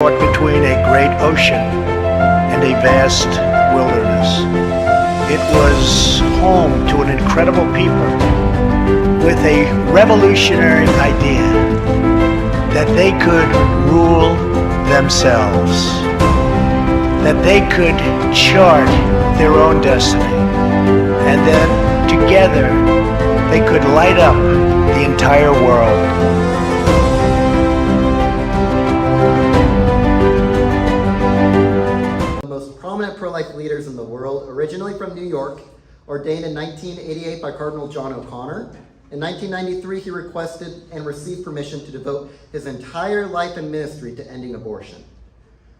caught between a great ocean and a vast wilderness. It was home to an incredible people with a revolutionary idea that they could rule themselves, that they could chart their own destiny, and then together they could light up the entire world. Prominent pro-life leaders in the world, originally from New York, ordained in 1988 by Cardinal John O'Connor. In 1993, he requested and received permission to devote his entire life and ministry to ending abortion.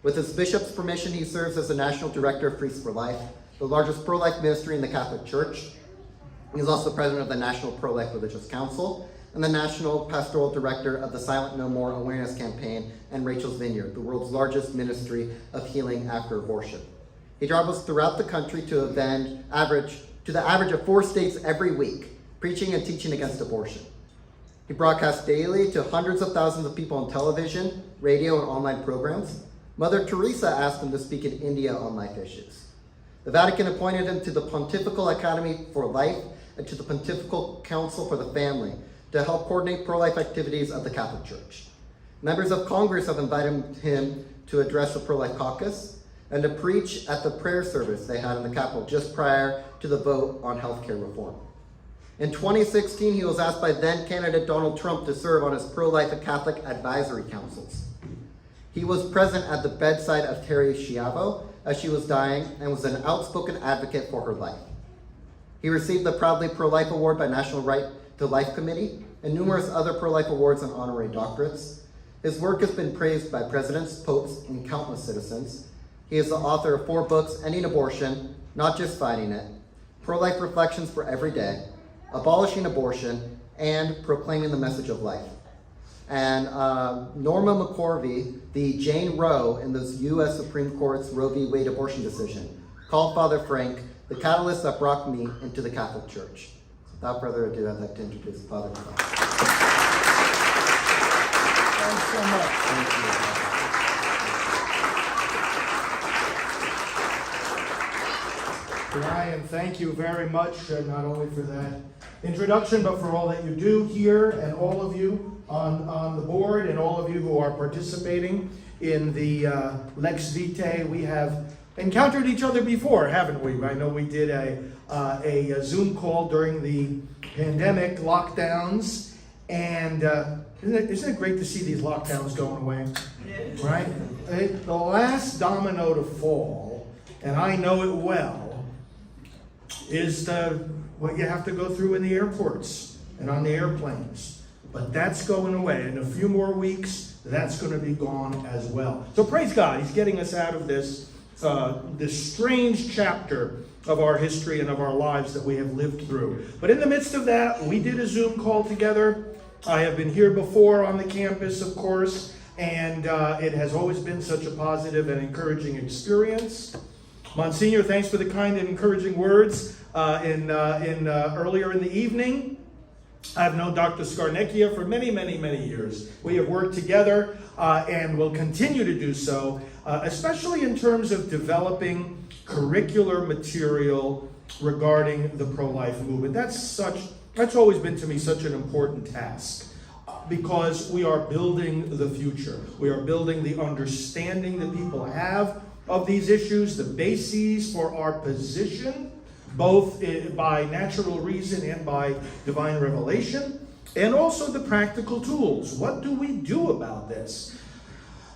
With his bishop's permission, he serves as the National Director of Priests for Life, the largest pro-life ministry in the Catholic Church. He's also president of the National Pro-Life Religious Council and the National Pastoral Director of the Silent No More Awareness Campaign and Rachel's Vineyard, the world's largest ministry of healing after abortion. He travels throughout the country to the average of 4 states every week, preaching and teaching against abortion. He broadcasts daily to hundreds of thousands of people on television, radio, and online programs. Mother Teresa asked him to speak in India on life issues. The Vatican appointed him to the Pontifical Academy for Life and to the Pontifical Council for the Family to help coordinate pro-life activities of the Catholic Church. Members of Congress have invited him to address the pro-life caucus and to preach at the prayer service they had in the Capitol just prior to the vote on healthcare reform. In 2016, he was asked by then-candidate Donald Trump to serve on his pro-life and Catholic advisory councils. He was present at the bedside of Terri Schiavo as she was dying and was an outspoken advocate for her life. He received the Proudly Pro-Life Award by National Right to Life Committee and numerous other pro-life awards and honorary doctorates. His work has been praised by presidents, popes, and countless citizens. He is the author of 4 books, Ending Abortion, Not Just Fighting It, Pro-Life Reflections for Every Day, Abolishing Abortion, and Proclaiming the Message of Life. And Norma McCorvey, the Jane Roe in the U.S. Supreme Court's Roe v. Wade abortion decision, called Father Frank the catalyst that brought me into the Catholic Church. Without further ado, I'd like to introduce Father Frank. Thanks so much. Thank you. Brian, thank you very much, not only for that introduction, but for all that you do here, and all of you on the board, and all of you who are participating in the Lex Vitae. We have encountered each other before, haven't we? I know we did a Zoom call during the pandemic lockdowns, and isn't it great to see these lockdowns going away? Right? The last domino to fall, and I know it well, is what you have to go through in the airports and on the airplanes. But that's going away. In a few more weeks, that's going to be gone as well. So praise God, He's getting us out of this strange chapter of our history and of our lives that we have lived through. But in the midst of that, we did a Zoom call together. I have been here before on the campus, of course, and it has always been such a positive and encouraging experience. Monsignor, thanks for the kind and encouraging words earlier in the evening. I've known Dr. Scarnecchia for many, many, many years. We have worked together and will continue to do so, especially in terms of developing curricular material regarding the pro-life movement. That's always been to me such an important task, because we are building the future. We are building the understanding that people have of these issues, the bases for our position, both by natural reason and by divine revelation, and also the practical tools. What do we do about this?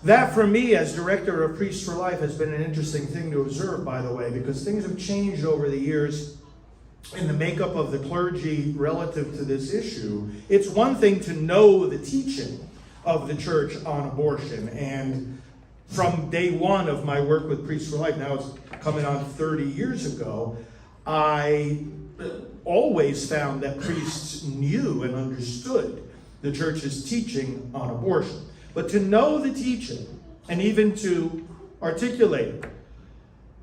That, for me, as Director of Priests for Life, has been an interesting thing to observe, by the way, because things have changed over the years in the makeup of the clergy relative to this issue. It's one thing to know the teaching of the Church on abortion, and from day one of my work with Priests for Life, now it's coming on 30 years ago, I always found that priests knew and understood the Church's teaching on abortion. But to know the teaching, and even to articulate it,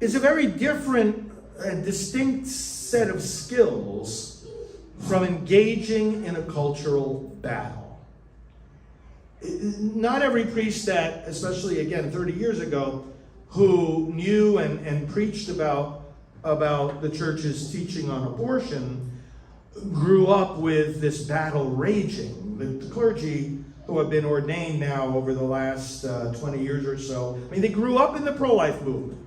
is a very different and distinct set of skills from engaging in a cultural battle. not every priest that, especially again 30 years ago, who knew and preached about the church's teaching on abortion grew up with this battle raging. The clergy who have been ordained now over the last 20 years or so, I mean, they grew up in the pro-life movement.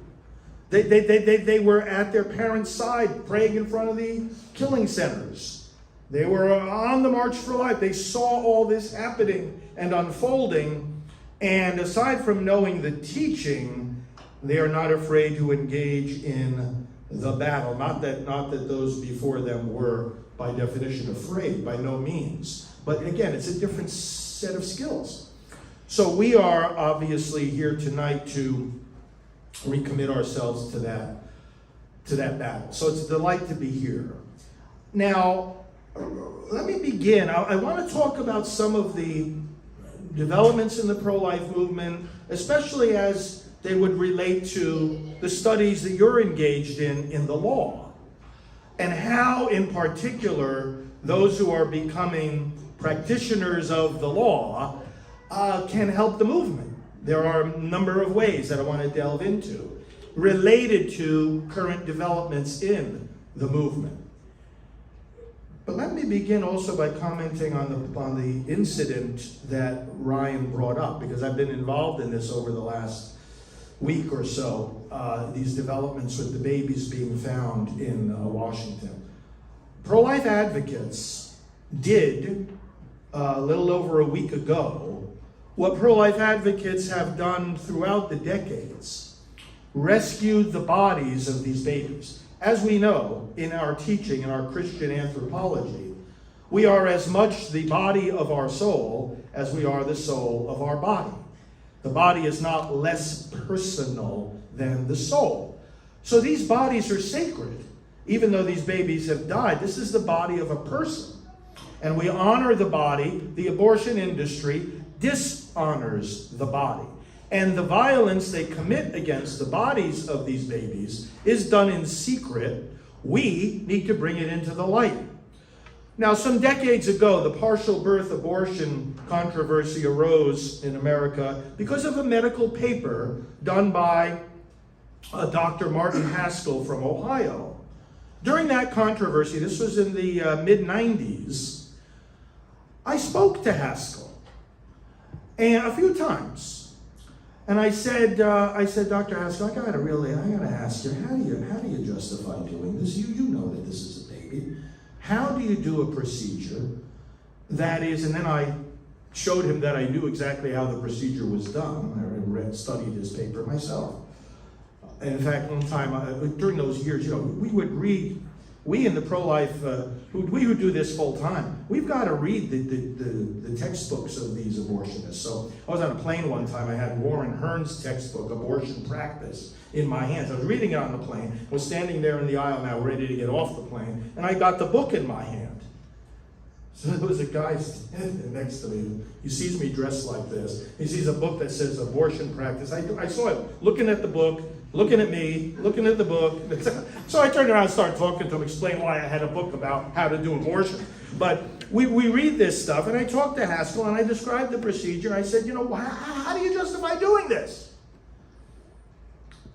They were at their parents' side praying in front of the killing centers. They were on the March for Life. They saw all this happening and unfolding. And aside from knowing the teaching, they are not afraid to engage in the battle. Not that those before them were, by definition, afraid, by no means. But again, it's a different set of skills. So we are obviously here tonight to recommit ourselves to that battle. So it's a delight to be here. Now, let me begin. I want to talk about some of the developments in the pro-life movement, especially as they would relate to the studies that you're engaged in the law, and how, in particular, those who are becoming practitioners of the law can help the movement. There are a number of ways that I want to delve into related to current developments in the movement. But let me begin also by commenting on the incident that Ryan brought up, because I've been involved in this over the last week or so, these developments with the babies being found in Washington. Pro-life advocates did, a little over a week ago, what pro-life advocates have done throughout the decades: rescued the bodies of these babies. As we know, in our teaching, in our Christian anthropology, we are as much the body of our soul as we are the soul of our body. The body is not less personal than the soul. So these bodies are sacred. Even though these babies have died, this is the body of a person. And we honor the body. The abortion industry dishonors the body. And the violence they commit against the bodies of these babies is done in secret. We need to bring it into the light. Now, some decades ago, the partial birth abortion controversy arose in America because of a medical paper done by Dr. Martin Haskell from Ohio. During that controversy, this was in the mid-90s, I spoke to Haskell and a few times. And I said, Dr. Haskell, I gotta ask you, how do you justify doing this? You know that this is a baby. How do you do a procedure that is, and then I showed him that I knew exactly how the procedure was done. I studied his paper myself. And in fact, one time, during those years, we would read, we in the pro-life, we would do this full time. We've got to read the textbooks of these abortionists. So I was on a plane one time, I had Warren Hearn's textbook, Abortion Practice, in my hands. I was reading it on the plane, was standing there in the aisle now, ready to get off the plane, and I got the book in my hand. So there was a guy standing next to me. He sees me dressed like this. He sees a book that says Abortion Practice. I saw him looking at the book, looking at me, looking at the book. So I turned around and started talking to him, explain why I had a book about how to do abortion. But we read this stuff, and I talked to Haskell, and I described the procedure. I said, how do you justify doing this?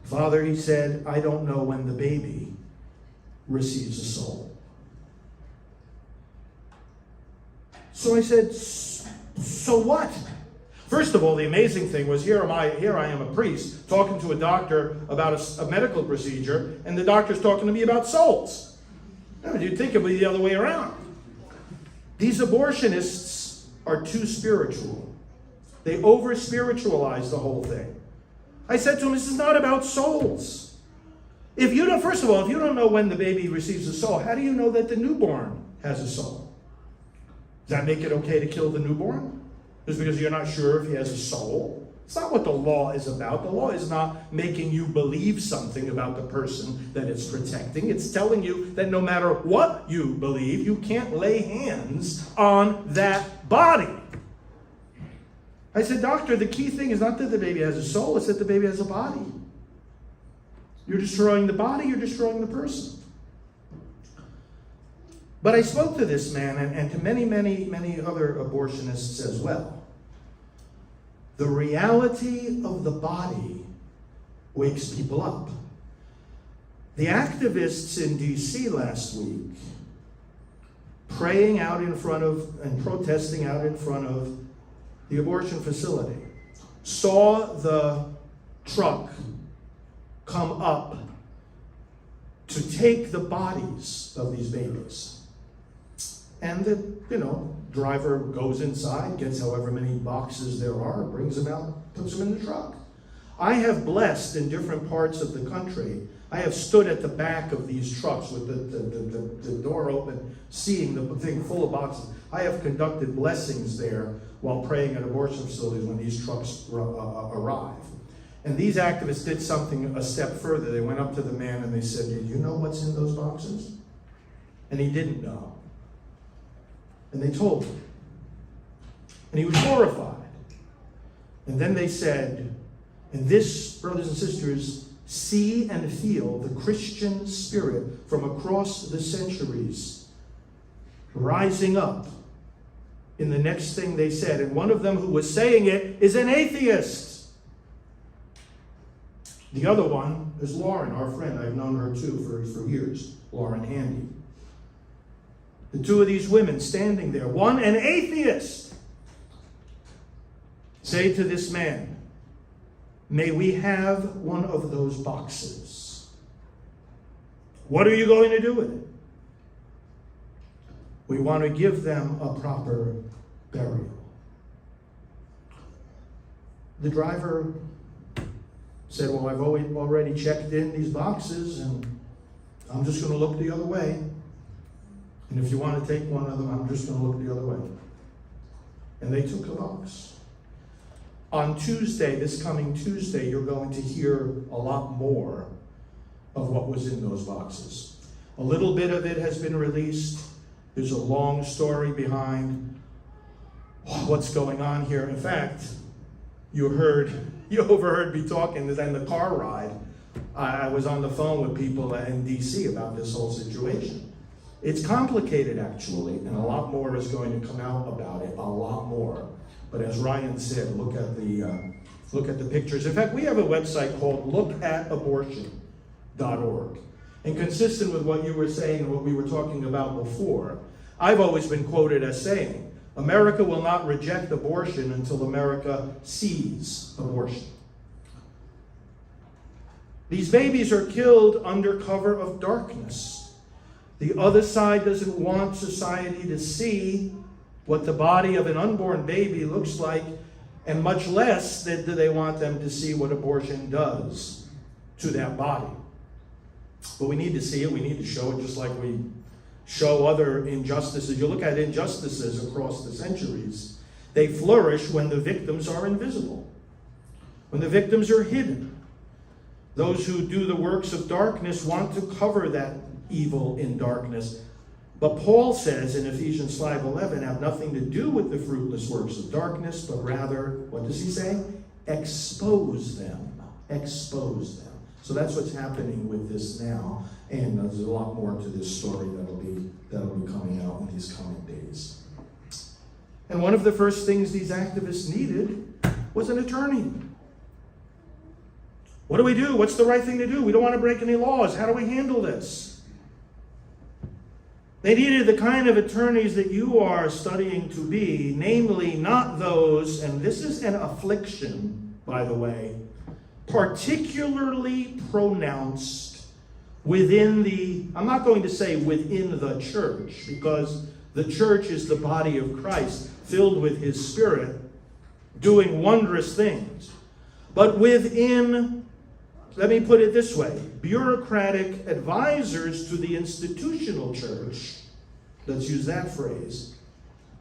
Father, he said, I don't know when the baby receives a soul. So I said, so what? First of all, the amazing thing was here I am a priest talking to a doctor about a medical procedure, and the doctor's talking to me about souls. You'd think it would be the other way around. These abortionists are too spiritual. They over-spiritualize the whole thing. I said to him, this is not about souls. First of all, if you don't know when the baby receives a soul, how do you know that the newborn has a soul? Does that make it okay to kill the newborn? Just because you're not sure if he has a soul? It's not what the law is about. The law is not making you believe something about the person that it's protecting. It's telling you that no matter what you believe, you can't lay hands on that body. I said, doctor, the key thing is not that the baby has a soul, it's that the baby has a body. You're destroying the body, you're destroying the person. But I spoke to this man and to many, many, many other abortionists as well. The reality of the body wakes people up. The activists in D.C. last week, praying out in front of and protesting out in front of the abortion facility, saw the truck come up to take the bodies of these babies. And the, driver goes inside, gets however many boxes there are, brings them out, puts them in the truck. I have blessed in different parts of the country. I have stood at the back of these trucks with the door open, seeing the thing full of boxes. I have conducted blessings there while praying at abortion facilities when these trucks arrive. And these activists did something a step further. They went up to the man and they said, "Do you know what's in those boxes?" And he didn't know. And they told him. And he was horrified. And then they said, and this, brothers and sisters, see and feel the Christian spirit from across the centuries rising up in the next thing they said. And one of them who was saying it is an atheist. The other one is Lauren, our friend. I've known her too for years, Lauren Handy. The two of these women standing there, one an atheist, say to this man, "May we have one of those boxes? What are you going to do with it?" "We want to give them a proper burial." The driver said, "Well, I've already checked in these boxes, and I'm just going to look the other way. And if you want to take one of them, I'm just going to look the other way." And they took a box. On Tuesday, this coming Tuesday, you're going to hear a lot more of what was in those boxes. A little bit of it has been released. There's a long story behind what's going on here. In fact, you overheard me talking in the car ride. I was on the phone with people in D.C. about this whole situation. It's complicated, actually, and a lot more is going to come out about it, a lot more. But as Ryan said, look at the pictures. In fact, we have a website called lookatabortion.org. And consistent with what you were saying and what we were talking about before, I've always been quoted as saying, America will not reject abortion until America sees abortion. These babies are killed under cover of darkness. The other side doesn't want society to see what the body of an unborn baby looks like, and much less do they want them to see what abortion does to that body. But we need to see it. We need to show it, just like we show other injustices. You look at injustices across the centuries, they flourish when the victims are invisible, when the victims are hidden. Those who do the works of darkness want to cover that evil in darkness. But Paul says in Ephesians 5:11, have nothing to do with the fruitless works of darkness, but rather, what does he say? Expose them. Expose them. So that's what's happening with this now. And there's a lot more to this story that'll be coming out in these coming days. And one of the first things these activists needed was an attorney. What do we do? What's the right thing to do? We don't want to break any laws. How do we handle this? They needed the kind of attorneys that you are studying to be, namely not those, and this is an affliction, by the way, particularly pronounced within I'm not going to say within the church, because the church is the body of Christ, filled with his Spirit, doing wondrous things. But within, let me put it this way, bureaucratic advisors to the institutional church, let's use that phrase,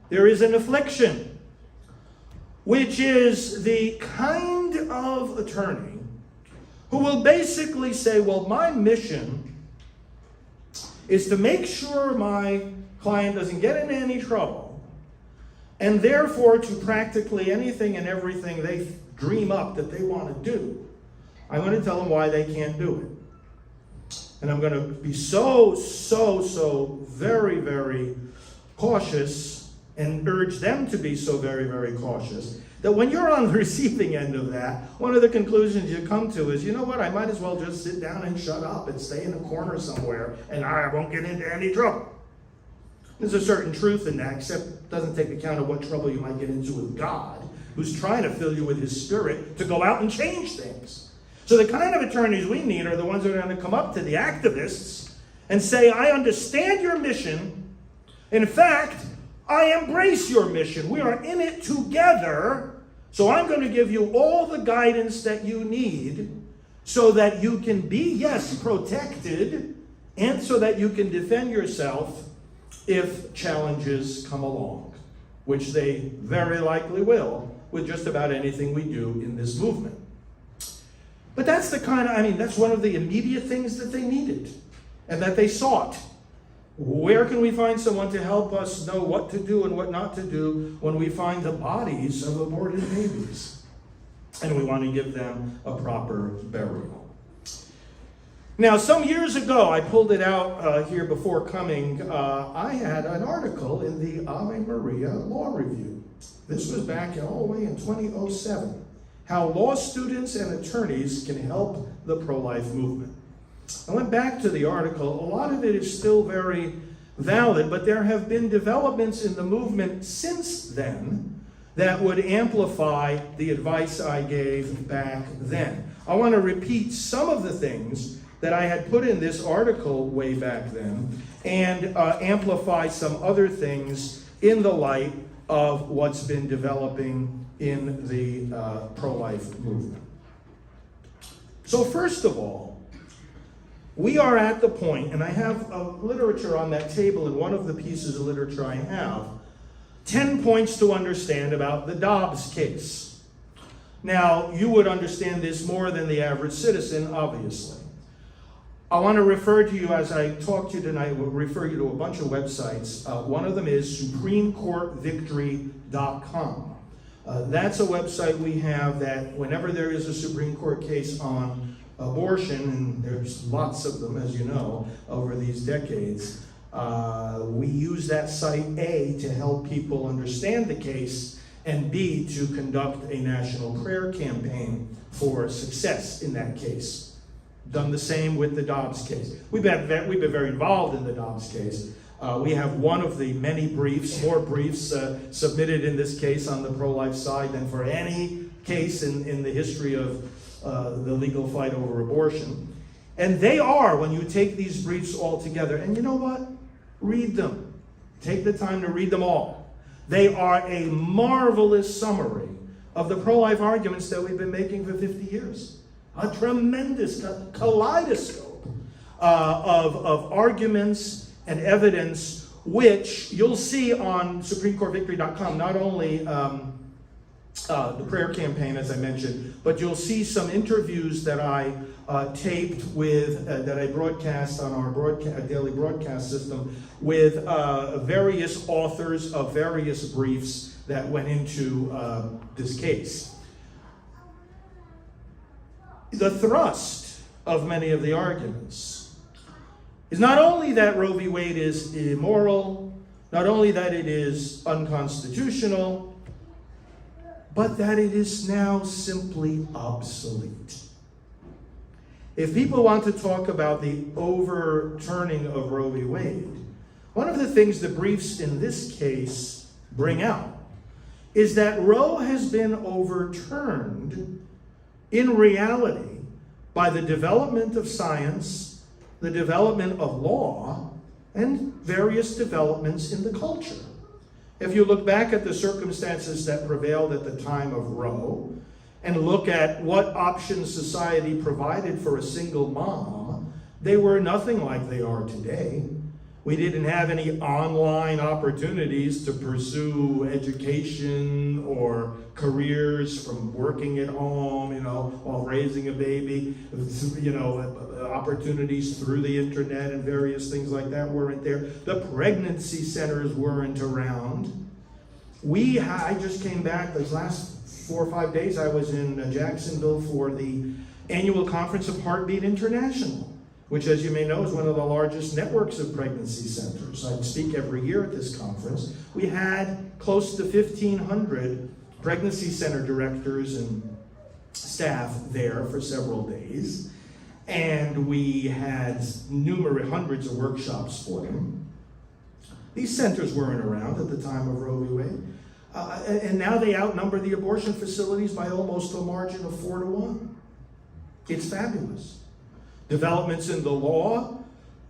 there is an affliction, which is the kind of attorney who will basically say, well, my mission is to make sure my client doesn't get into any trouble, and therefore to practically anything and everything they dream up that they want to do, I'm going to tell them why they can't do it. And I'm going to be so very, very cautious and urge them to be so very, very cautious that when you're on the receiving end of that, one of the conclusions you come to is, you know what, I might as well just sit down and shut up and stay in a corner somewhere, and I won't get into any trouble. There's a certain truth in that, except it doesn't take account of what trouble you might get into with God, who's trying to fill you with his Spirit to go out and change things. So the kind of attorneys we need are the ones that are going to come up to the activists and say, I understand your mission. In fact, I embrace your mission. We are in it together. So I'm going to give you all the guidance that you need so that you can be, yes, protected, and so that you can defend yourself if challenges come along, which they very likely will with just about anything we do in this movement. But that's the kind of, that's one of the immediate things that they needed and that they sought. Where can we find someone to help us know what to do and what not to do when we find the bodies of aborted babies? And we want to give them a proper burial. Now, some years ago, I pulled it out here before coming, I had an article in the Ave Maria Law Review. This was back all the way in 2007. How law students and attorneys can help the pro-life movement. I went back to the article. A lot of it is still very valid, but there have been developments in the movement since then that would amplify the advice I gave back then. I want to repeat some of the things that I had put in this article way back then and amplify some other things in the light of what's been developing in the pro-life movement. So first of all, we are at the point, and I have literature on that table, and one of the pieces of literature I have, 10 points to understand about the Dobbs case. Now, you would understand this more than the average citizen, obviously. I want to refer to you, as I talk to you tonight, we'll refer you to a bunch of websites. One of them is SupremeCourtVictory.com. That's a website we have that whenever there is a Supreme Court case on abortion, and there's lots of them, as you know, over these decades, we use that site, A, to help people understand the case, and B, to conduct a national prayer campaign for success in that case. Done the same with the Dobbs case. We've been very involved in the Dobbs case. We have one of the many briefs, more briefs submitted in this case on the pro-life side than for any case in the history of the legal fight over abortion. And they are, when you take these briefs all together, and you know what? Read them. Take the time to read them all. They are a marvelous summary of the pro-life arguments that we've been making for 50 years. A tremendous kaleidoscope of arguments and evidence, which you'll see on SupremeCourtVictory.com, not only the prayer campaign, as I mentioned, but you'll see some interviews that I taped with, that I broadcast on our daily broadcast system with various authors of various briefs that went into this case. The thrust of many of the arguments is not only that Roe v. Wade is immoral, not only that it is unconstitutional, but that it is now simply obsolete. If people want to talk about the overturning of Roe v. Wade, one of the things the briefs in this case bring out is that Roe has been overturned in reality by the development of science, the development of law, and various developments in the culture. If you look back at the circumstances that prevailed at the time of Roe, and look at what options society provided for a single mom, they were nothing like they are today. We didn't have any online opportunities to pursue education or careers from working at home, while raising a baby. Opportunities through the internet and various things like that weren't there. The pregnancy centers weren't around. I just came back these last 4 or 5 days. I was in Jacksonville for the annual conference of Heartbeat International, which, as you may know, is one of the largest networks of pregnancy centers. I speak every year at this conference. We had close to 1,500 pregnancy center directors and staff there for several days. And we had hundreds of workshops for them. These centers weren't around at the time of Roe v. Wade. And now they outnumber the abortion facilities by almost a margin of 4-1. It's fabulous. Developments in the law,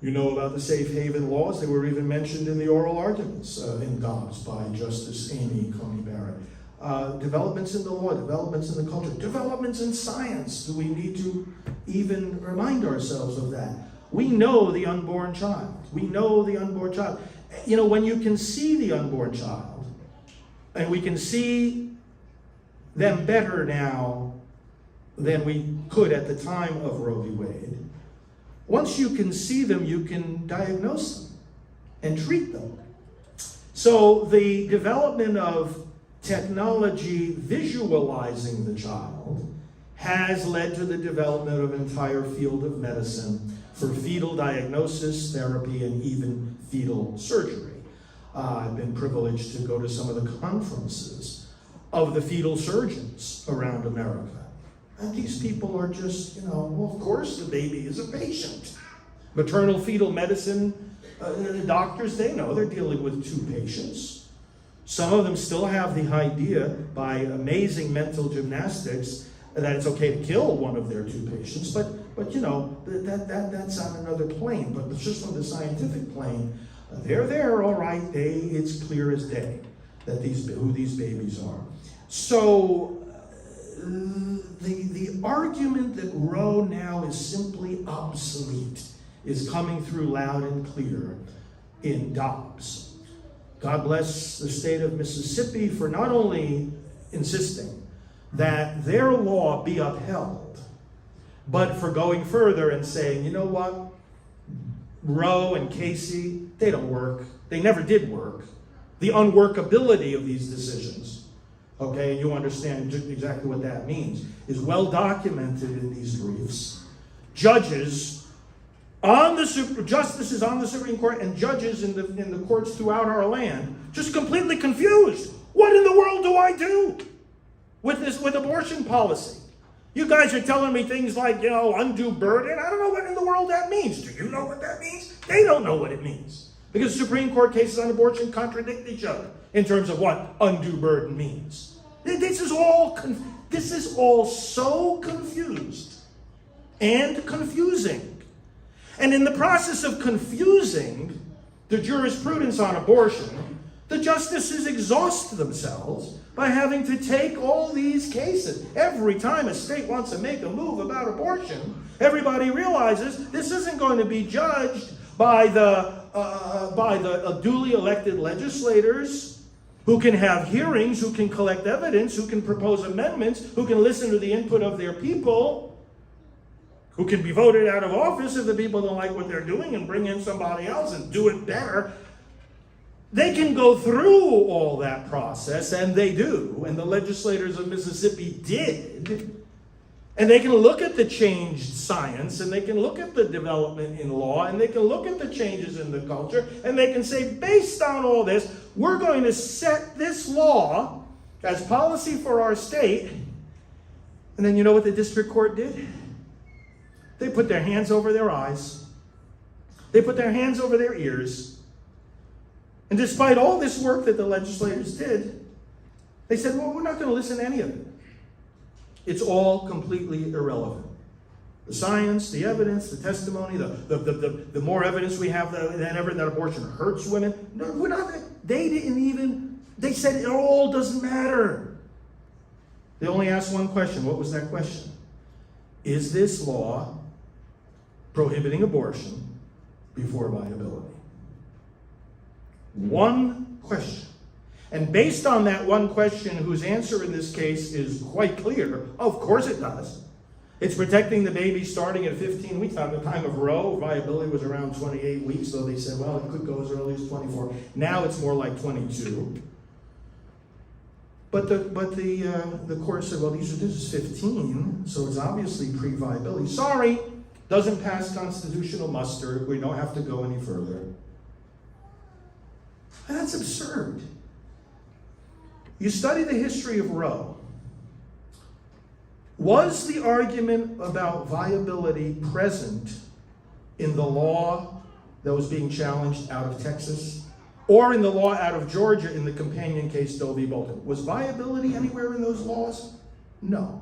you know about the safe haven laws. They were even mentioned in the oral arguments in Dobbs by Justice Amy Coney Barrett. Developments in the law, developments in the culture, developments in science. Do we need to even remind ourselves of that? We know the unborn child. We know the unborn child. You know, when you can see the unborn child, and we can see them better now than we could at the time of Roe v. Wade, once you can see them, you can diagnose them and treat them. So the development of technology visualizing the child has led to the development of an entire field of medicine for fetal diagnosis, therapy, and even fetal surgery. I've been privileged to go to some of the conferences of the fetal surgeons around America. And these people are just, you know, well, of course the baby is a patient. Maternal fetal medicine doctors, they know they're dealing with 2 patients. Some of them still have the idea by amazing mental gymnastics that it's okay to kill one of their 2 patients, but you know, that's on another plane. But just on the scientific plane, they're there, all right. It's clear as day that who these babies are. So the argument that Roe now is simply obsolete is coming through loud and clear in Dobbs. God bless the state of Mississippi for not only insisting that their law be upheld, but for going further and saying, you know what, Roe and Casey, they don't work. They never did work. The unworkability of these decisions, okay, and you understand exactly what that means, is well documented in these briefs. Justices on the Supreme Court and judges in the courts throughout our land just completely confused. What in the world do I do with abortion policy? You guys are telling me things like, you know, undue burden. I don't know what in the world that means. Do you know what that means? They don't know what it means. Because Supreme Court cases on abortion contradict each other in terms of what undue burden means. This is all so confused and confusing. And in the process of confusing the jurisprudence on abortion, the justices exhaust themselves by having to take all these cases. Every time a state wants to make a move about abortion, everybody realizes this isn't going to be judged by the duly elected legislators who can have hearings, who can collect evidence, who can propose amendments, who can listen to the input of their people, who can be voted out of office if the people don't like what they're doing and bring in somebody else and do it better. They can go through all that process, and they do, and the legislators of Mississippi did. And they can look at the changed science, and they can look at the development in law, and they can look at the changes in the culture, and they can say, based on all this, we're going to set this law as policy for our state. And then you know what the district court did? They put their hands over their eyes. They put their hands over their ears. And despite all this work that the legislators did, they said, well, we're not going to listen to any of it. It's all completely irrelevant. The science, the evidence, the testimony, the more evidence we have than ever that abortion hurts women. No, we're not. They said it all doesn't matter. They only asked one question. What was that question? Is this law prohibiting abortion before viability? One question. And based on that one question, whose answer in this case is quite clear, of course it does. It's protecting the baby starting at 15 weeks. At the time of Roe, viability was around 28 weeks, so they said, well, it could go as early as 24. Now it's more like 22. But the court said, well, this is 15, so it's obviously pre-viability. Sorry, doesn't pass constitutional muster. We don't have to go any further. And that's absurd. You study the history of Roe. Was the argument about viability present in the law that was being challenged out of Texas, or in the law out of Georgia in the companion case Doe v. Bolton? Was viability anywhere in those laws? No.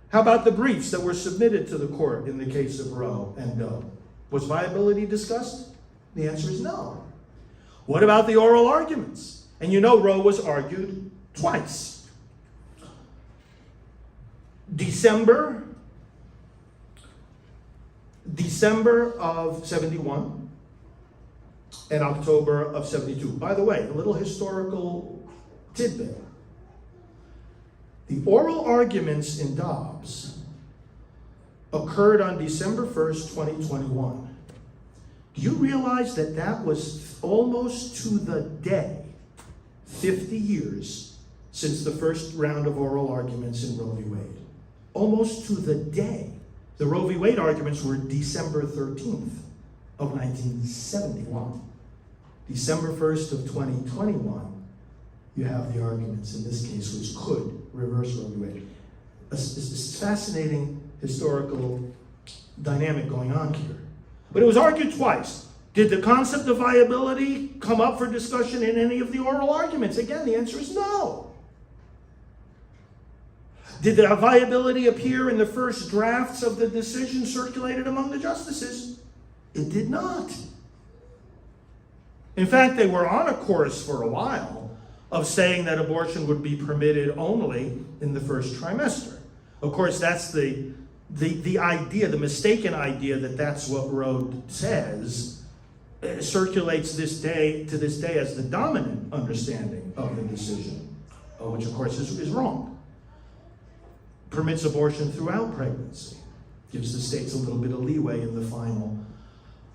How about the briefs that were submitted to the court in the case of Roe and Doe? Was viability discussed? The answer is no. What about the oral arguments? And you know Roe was argued twice. December of 71 and October of 72. By the way, a little historical tidbit. The oral arguments in Dobbs occurred on December 1st, 2021. Do you realize that that was almost to the day 50 years since the first round of oral arguments in Roe v. Wade? Almost to the day. The Roe v. Wade arguments were December 13th of 1971. December 1st of 2021, you have the arguments in this case which could reverse Roe v. Wade. It's fascinating historical dynamic going on here. But it was argued twice. Did the concept of viability come up for discussion in any of the oral arguments? Again, the answer is no. Did the viability appear in the first drafts of the decision circulated among the justices? It did not. In fact, they were on a course for a while of saying that abortion would be permitted only in the first trimester. Of course, that's the idea, the mistaken idea that that's what Roe says, circulates to this day as the dominant understanding of the decision, which of course is wrong. Permits abortion throughout pregnancy, gives the states a little bit of leeway in the final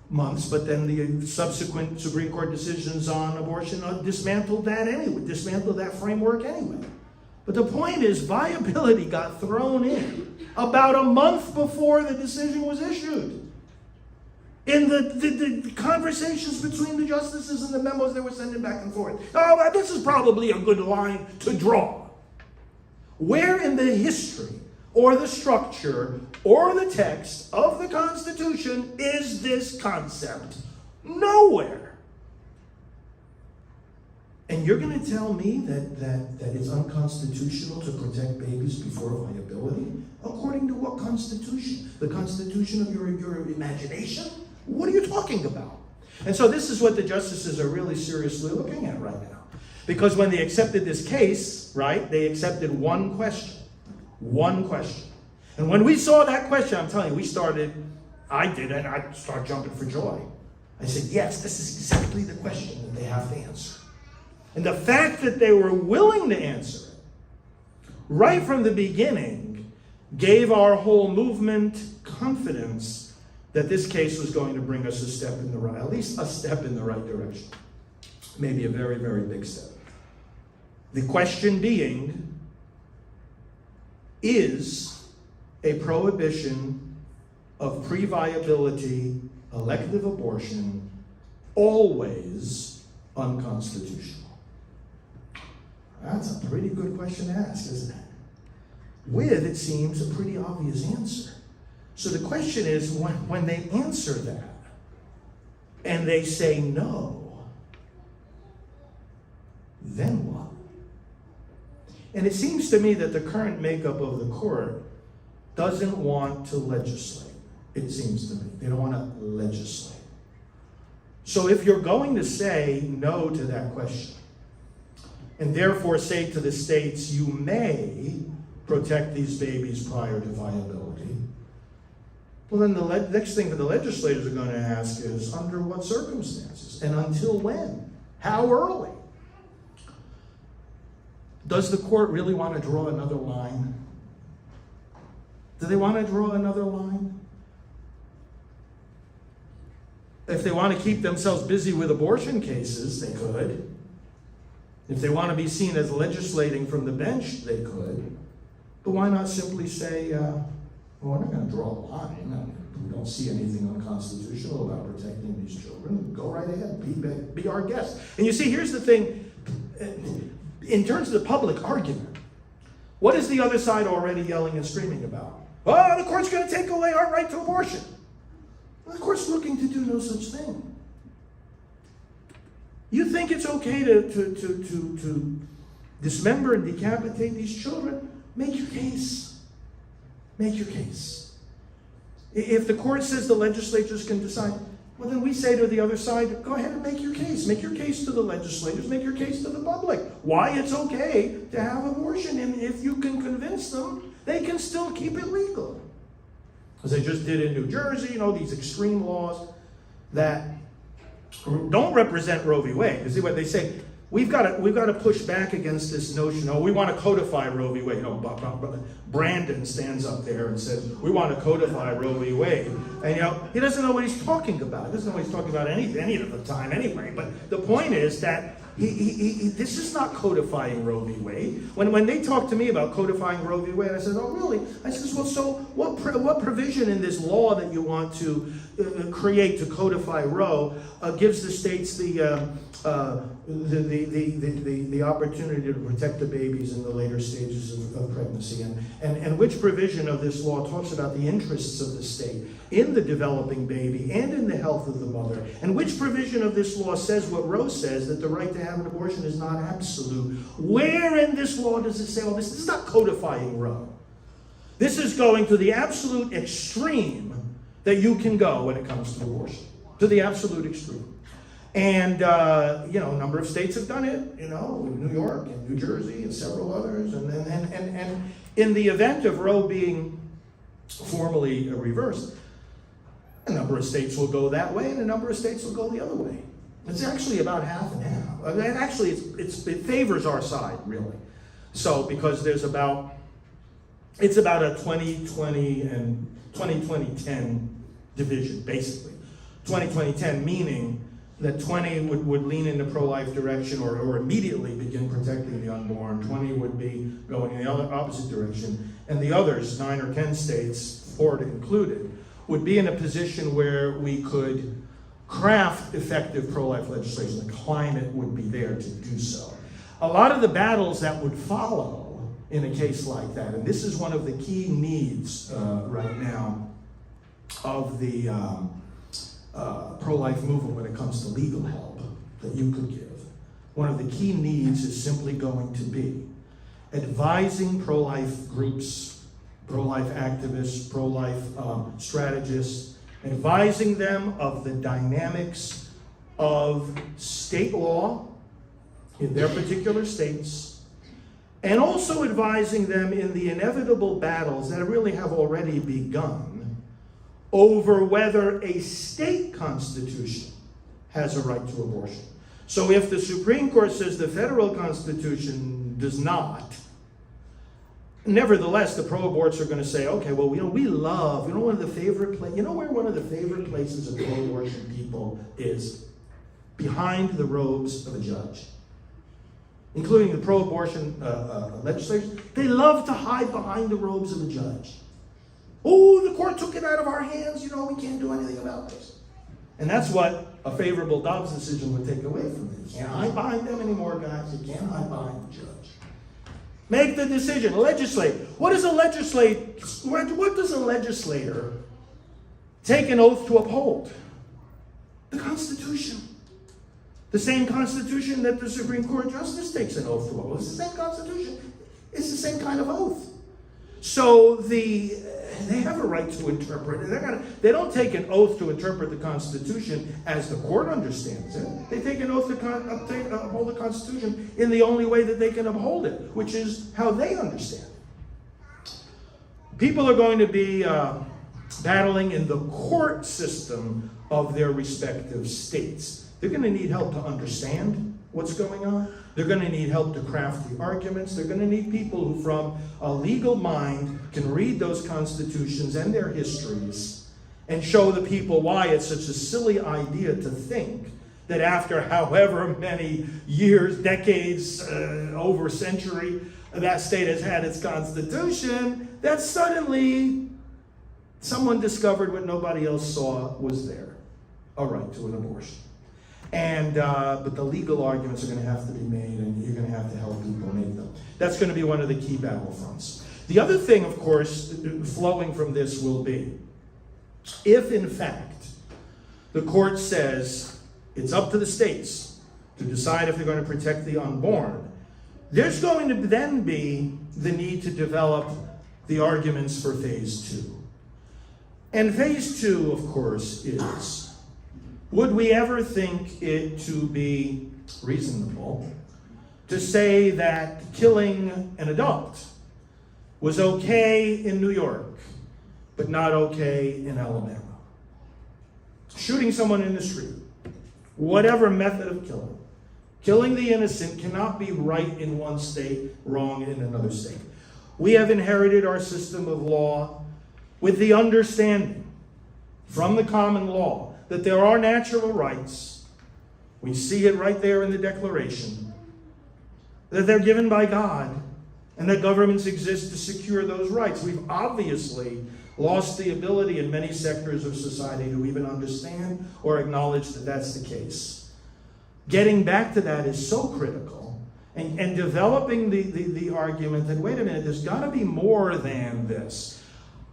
months, but then the subsequent Supreme Court decisions on abortion dismantled that framework anyway. But the point is, viability got thrown in about a month before the decision was issued. In the conversations between the justices and the memos they were sending back and forth. Oh, this is probably a good line to draw. Where in the history or the structure or the text of the Constitution is this concept? Nowhere. And you're going to tell me that it's unconstitutional to protect babies before viability? According to what Constitution? The Constitution of your imagination? What are you talking about? And so this is what the justices are really seriously looking at right now. Because when they accepted this case, right, they accepted one question. One question. And when we saw that question, I'm telling you, I started jumping for joy. I said, yes, this is exactly the question that they have to answer. And the fact that they were willing to answer it, right from the beginning, gave our whole movement confidence that this case was going to bring us at least a step in the right direction. Maybe a very, very big step. The question being, is a prohibition of pre-viability elective abortion always unconstitutional? That's a pretty good question to ask, isn't it? With, it seems, a pretty obvious answer. So the question is, when they answer that, and they say no, then what? And it seems to me that the current makeup of the court doesn't want to legislate. It seems to me. They don't want to legislate. So if you're going to say no to that question, and therefore say to the states, you may protect these babies prior to viability, well, then the next thing that the legislators are going to ask is, under what circumstances? And until when? How early? Does the court really want to draw another line? Do they want to draw another line? If they want to keep themselves busy with abortion cases, they could. If they want to be seen as legislating from the bench, they could. But why not simply say, well, we're not going to draw a line. We don't see anything unconstitutional about protecting these children. Go right ahead. Be our guest. And you see, here's the thing. in terms of the public argument, what is the other side already yelling and screaming about? Oh, the court's going to take away our right to abortion. Well, the court's looking to do no such thing. You think it's okay to dismember and decapitate these children? Make your case. Make your case. If the court says the legislatures can decide, well, then we say to the other side, go ahead and make your case. Make your case to the legislators. Make your case to the public. Why it's okay to have abortion. And if you can convince them, they can still keep it legal. As they just did in New Jersey, you know, these extreme laws that don't represent Roe v. Wade. You see what they say? We've got to push back against this notion. Oh, we want to codify Roe v. Wade. No, Brandon stands up there and says we want to codify Roe v. Wade, and you know he doesn't know what he's talking about. He doesn't know what he's talking about any of the time anyway. But the point is that this is not codifying Roe v. Wade. When they talk to me about codifying Roe v. Wade, I said, oh really? I said, well, so what provision in this law that you want to create to codify Roe gives the states the opportunity to protect the babies in the later stages of pregnancy, and which provision of this law talks about the interests of the state in the developing baby and in the health of the mother, and which provision of this law says what Roe says, that the right to have an abortion is not absolute. Where in this law does it say all this? This is not codifying Roe. This is going to the absolute extreme that you can go when it comes to abortion, to the absolute extreme. And, you know, a number of states have done it, you know, New York and New Jersey and several others. And in the event of Roe being formally reversed, a number of states will go that way and a number of states will go the other way. It's actually about half and half. And actually, it favors our side, really. So, because there's it's about a 2020 and 2020-10 division, basically. 2020-10 meaning that 20 would lean in the pro-life direction or immediately begin protecting the unborn. 20 would be going in the other opposite direction. And the others, 9 or 10 states, Florida included, would be in a position where we could craft effective pro-life legislation. The climate would be there to do so. A lot of the battles that would follow in a case like that, and this is one of the key needs right now of the pro-life movement when it comes to legal help that you could give. One of the key needs is simply going to be advising pro-life groups, pro-life activists, pro-life strategists, advising them of the dynamics of state law in their particular states, and also advising them in the inevitable battles that really have already begun over whether a state constitution has a right to abortion. So if the Supreme Court says the federal constitution does not, nevertheless, the pro-aborts are going to say, okay, well, we love, one of the favorite places, where one of the favorite places of pro-abortion people is? Behind the robes of a judge. Including the pro-abortion legislators. They love to hide behind the robes of a judge. Oh, the court took it out of our hands. We can't do anything about this. And that's what a favorable Dobbs decision would take away from it. You can't hide behind them anymore, guys. You can't hide behind the judge. Make the decision. Legislate. What does a legislator take an oath to uphold? The Constitution. The same Constitution that the Supreme Court Justice takes an oath to uphold. It's the same Constitution. It's the same kind of oath. So they have a right to interpret it. They don't take an oath to interpret the Constitution as the court understands it. They take an oath to uphold the Constitution in the only way that they can uphold it, which is how they understand it. People are going to be battling in the court system of their respective states. They're going to need help to understand what's going on. They're going to need help to craft the arguments. They're going to need people who, from a legal mind, can read those constitutions and their histories and show the people why it's such a silly idea to think that after however many years, decades, over a century, that state has had its constitution, that suddenly someone discovered what nobody else saw was there, a right to an abortion. But the legal arguments are going to have to be made, and you're going to have to help people make them. That's going to be one of the key battlefronts. The other thing, of course, flowing from this will be, if in fact the court says it's up to the states to decide if they're going to protect the unborn, there's going to then be the need to develop the arguments for phase two. And phase two, of course, is, would we ever think it to be reasonable to say that killing an adult was okay in New York, but not okay in Alabama? Shooting someone in the street, whatever method of killing the innocent cannot be right in one state, wrong in another state. We have inherited our system of law with the understanding from the common law that there are natural rights. We see it right there in the Declaration, that they're given by God, and that governments exist to secure those rights. We've obviously lost the ability in many sectors of society to even understand or acknowledge that that's the case. Getting back to that is so critical, and developing the argument that, wait a minute, there's got to be more than this.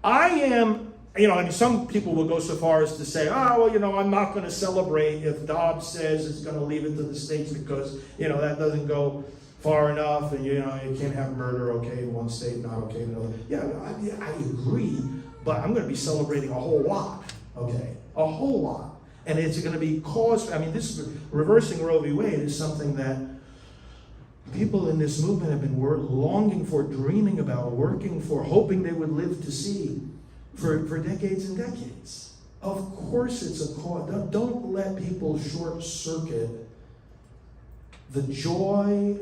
Some people will go so far as to say, I'm not going to celebrate if Dobbs says it's going to leave it to the states because, that doesn't go far enough, and, you can't have murder okay in one state, not okay in another. Yeah, I agree, but I'm going to be celebrating a whole lot, okay? A whole lot. And it's going to be this reversing Roe v. Wade is something that people in this movement have been longing for, dreaming about, working for, hoping they would live to see for decades and decades. Of course it's a cause. Don't let people short circuit the joy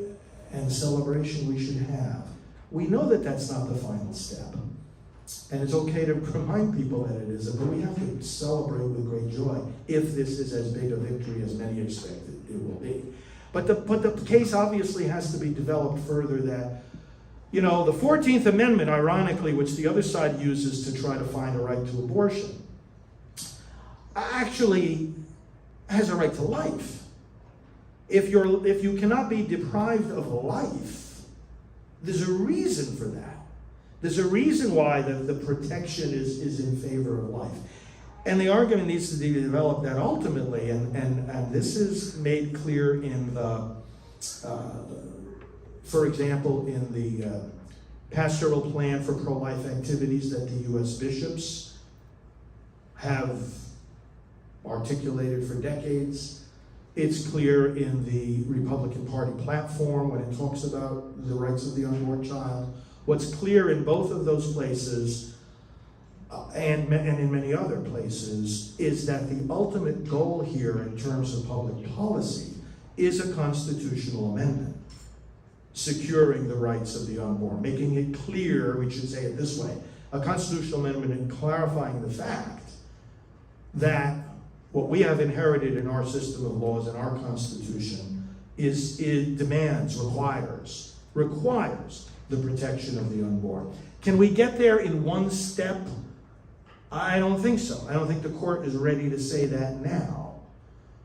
and celebration we should have. We know that that's not the final step. And it's okay to remind people that it isn't, but we have to celebrate with great joy if this is as big a victory as many expect it will be. But the case obviously has to be developed further that, the 14th Amendment, ironically, which the other side uses to try to find a right to abortion, actually has a right to life. If you cannot be deprived of life, there's a reason for that. There's a reason why the protection is in favor of life. And the argument needs to be developed that ultimately, and this is made clear in for example, in the pastoral plan for pro-life activities that the U.S. bishops have articulated for decades. It's clear in the Republican Party platform when it talks about the rights of the unborn child. What's clear in both of those places, and in many other places, is that the ultimate goal here in terms of public policy is a constitutional amendment, securing the rights of the unborn, making it clear, we should say it this way, a constitutional amendment and clarifying the fact that what we have inherited in our system of laws and our Constitution requires the protection of the unborn. Can we get there in one step? I don't think so. I don't think the court is ready to say that now.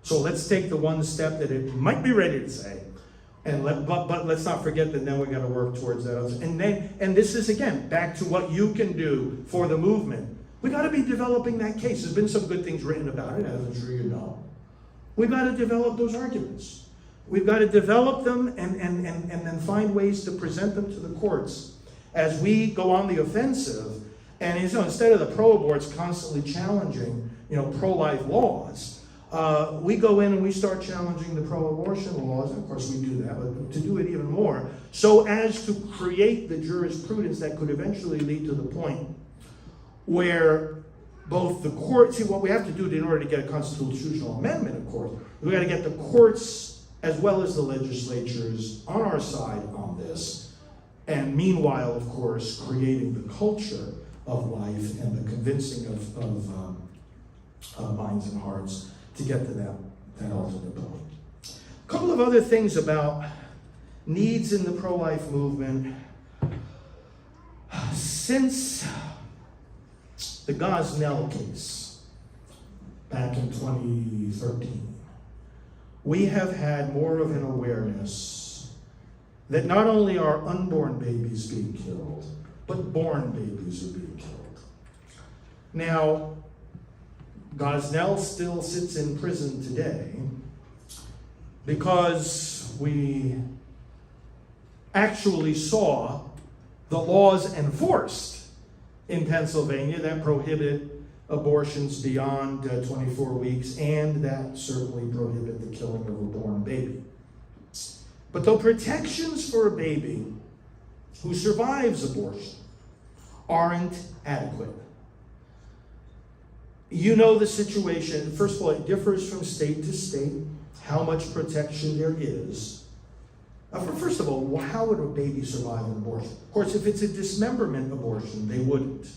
So let's take the one step that it might be ready to say, but let's not forget that then we got to work towards that. And this is, again, back to what you can do for the movement. We got to be developing that case. There's been some good things written about it, as I'm sure you know. We've got to develop those arguments. We've got to develop them and then find ways to present them to the courts as we go on the offensive. And instead of the pro-aborts constantly challenging, pro-life laws, we go in and we start challenging the pro-abortion laws, and of course we do that, but to do it even more, so as to create the jurisprudence that could eventually lead to the point where both the courts, see what we have to do in order to get a constitutional amendment, of course, we got to get the courts as well as the legislatures on our side on this, and meanwhile, of course, creating the culture of life and the convincing of minds and hearts to get to that ultimate point. A couple of other things about needs in the pro-life movement. Since the Gosnell case back in 2013, we have had more of an awareness that not only are unborn babies being killed, but born babies are being killed. Now, Gosnell still sits in prison today because we actually saw the laws enforced in Pennsylvania that prohibit abortions beyond 24 weeks, and that certainly prohibit the killing of a born baby. But the protections for a baby who survives abortion aren't adequate. You know the situation. First of all, it differs from state to state how much protection there is. First of all, how would a baby survive an abortion? Of course, if it's a dismemberment abortion, they wouldn't.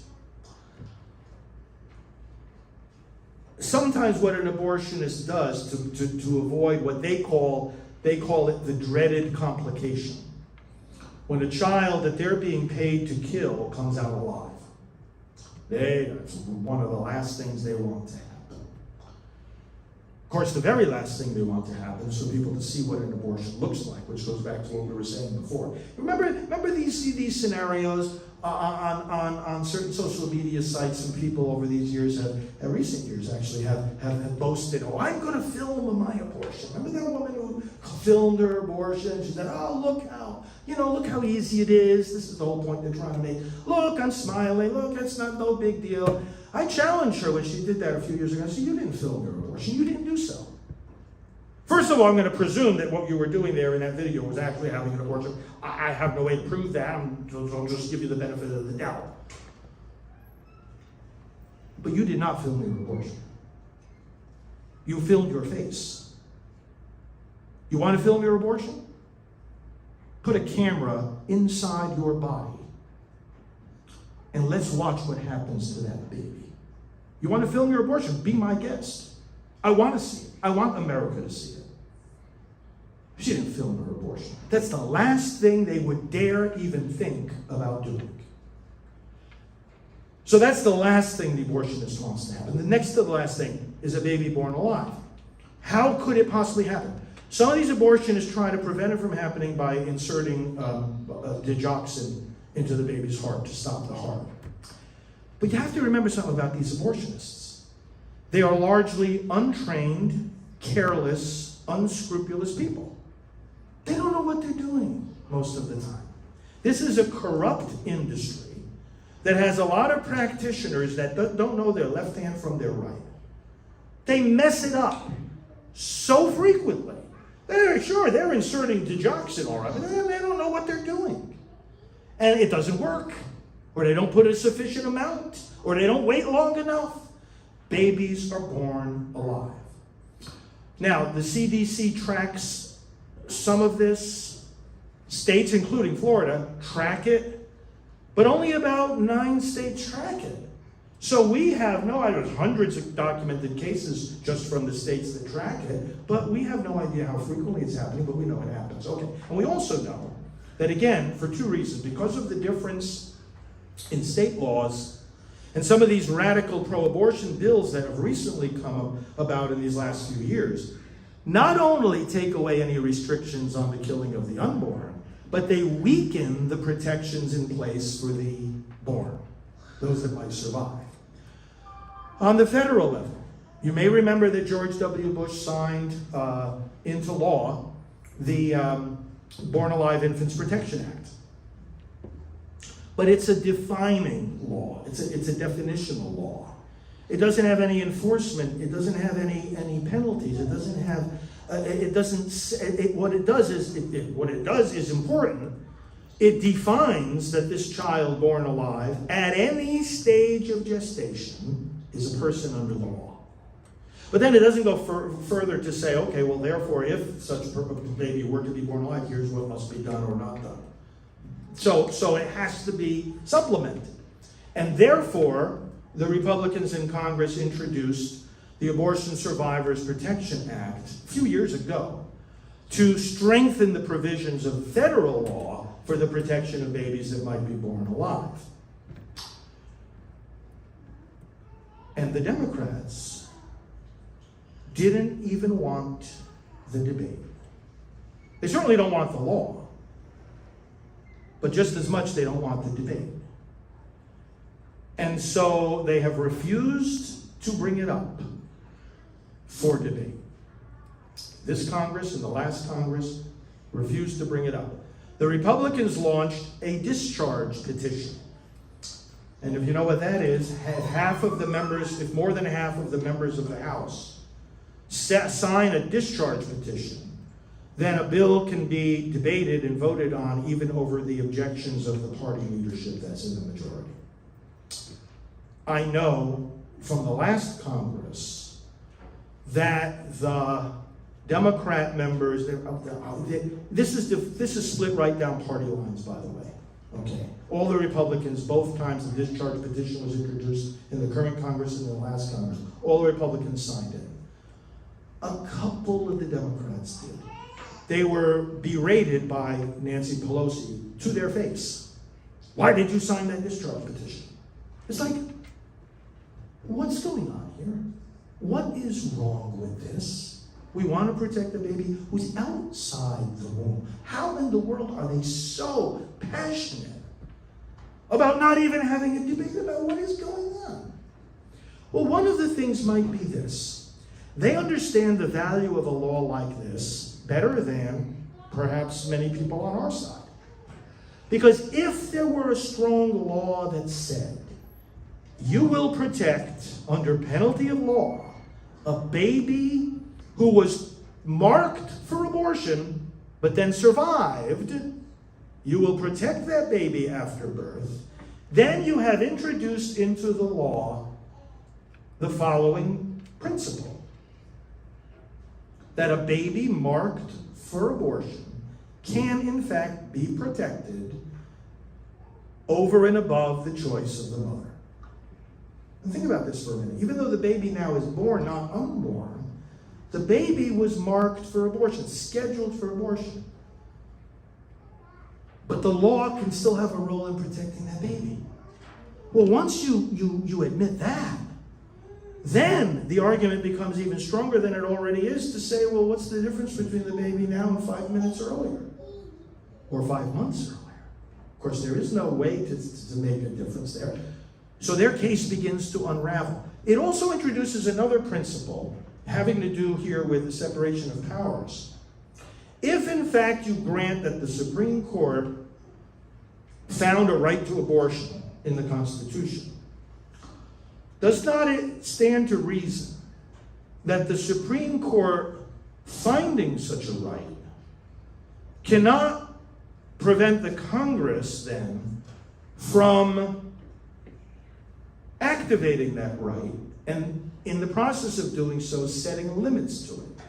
Sometimes what an abortionist does to avoid what they call it the dreaded complication. When a child that they're being paid to kill comes out alive. That's one of the last things they want to happen. Of course, the very last thing they want to happen is for people to see what an abortion looks like, which goes back to what we were saying before. Remember these scenarios on certain social media sites, and people over these years recent years actually have boasted, "Oh, I'm going to film my abortion." Remember that woman who filmed her abortion? She said, "Oh, look how easy it is. This is the whole point they're trying to make. Look, I'm smiling. Look, it's not no big deal." I challenged her when she did that a few years ago. I said, "You didn't film your abortion. You didn't do so." First of all, I'm going to presume that what you were doing there in that video was actually having an abortion. I have no way to prove that. I'll just give you the benefit of the doubt. But you did not film your abortion. You filmed your face. You want to film your abortion? Put a camera inside your body, and let's watch what happens to that baby. You want to film your abortion? Be my guest. I want to see it. I want America to see it. She didn't film her abortion. That's the last thing they would dare even think about doing. So that's the last thing the abortionist wants to happen. The next to the last thing is a baby born alive. How could it possibly happen? Some of these abortionists try to prevent it from happening by inserting digoxin into the baby's heart to stop the heart. But you have to remember something about these abortionists. They are largely untrained, careless, unscrupulous people. They don't know what they're doing most of the time. This is a corrupt industry that has a lot of practitioners that don't know their left hand from their right. They mess it up so frequently. They're inserting digoxin all right, but they don't know what they're doing. And it doesn't work. Or they don't put a sufficient amount. Or they don't wait long enough. Babies are born alive. Now, the CDC tracks some of this. States, including Florida, track it. But only about 9 states track it. So we have no idea. There's hundreds of documented cases just from the states that track it. But we have no idea how frequently it's happening, but we know it happens. Okay. And we also know that, again, for 2 reasons. Because of the difference in state laws, and some of these radical pro-abortion bills that have recently come about in these last few years, not only take away any restrictions on the killing of the unborn, but they weaken the protections in place for the born, those that might survive. On the federal level, you may remember that George W. Bush signed into law the Born Alive Infants Protection Act. But it's a defining law. It's a definitional law. It doesn't have any enforcement. It doesn't have any penalties. It doesn't have. What it does is important. It defines that this child born alive at any stage of gestation is a person under the law. But then it doesn't go further to say, okay, well, therefore, if such a baby were to be born alive, here's what must be done or not done. So it has to be supplemented. And therefore, the Republicans in Congress introduced the Abortion Survivors Protection Act a few years ago to strengthen the provisions of federal law for the protection of babies that might be born alive. And the Democrats didn't even want the debate. They certainly don't want the law, but just as much they don't want the debate. And so they have refused to bring it up for debate. This Congress and the last Congress refused to bring it up. The Republicans launched a discharge petition. And if you know what that is, if more than half of the members of the House sign a discharge petition, then a bill can be debated and voted on even over the objections of the party leadership that's in the majority. I know from the last Congress that the Democrat members, this is split right down party lines, by the way. Okay. All the Republicans, both times the discharge petition was introduced in the current Congress and in the last Congress, all the Republicans signed it. A couple of the Democrats did. They were berated by Nancy Pelosi to their face. Why did you sign that discharge petition? It's like, what's going on here? What is wrong with this? We want to protect the baby who's outside the womb. How in the world are they so passionate about not even having a debate about what is going on? Well, one of the things might be this. They understand the value of a law like this better than perhaps many people on our side. Because if there were a strong law that said, you will protect, under penalty of law, a baby who was marked for abortion, but then survived, you will protect that baby after birth, then you have introduced into the law the following principle. That a baby marked for abortion can in fact be protected over and above the choice of the mother. And think about this for a minute. Even though the baby now is born, not unborn, the baby was marked for abortion, scheduled for abortion. But the law can still have a role in protecting that baby. Well, once you admit that, then the argument becomes even stronger than it already is to say, well, what's the difference between the baby now and 5 minutes earlier? Or 5 months earlier? Of course, there is no way to make a difference there. So their case begins to unravel. It also introduces another principle having to do here with the separation of powers. If in fact you grant that the Supreme Court found a right to abortion in the Constitution, does not it stand to reason that the Supreme Court finding such a right cannot prevent the Congress then from activating that right and in the process of doing so setting limits to it?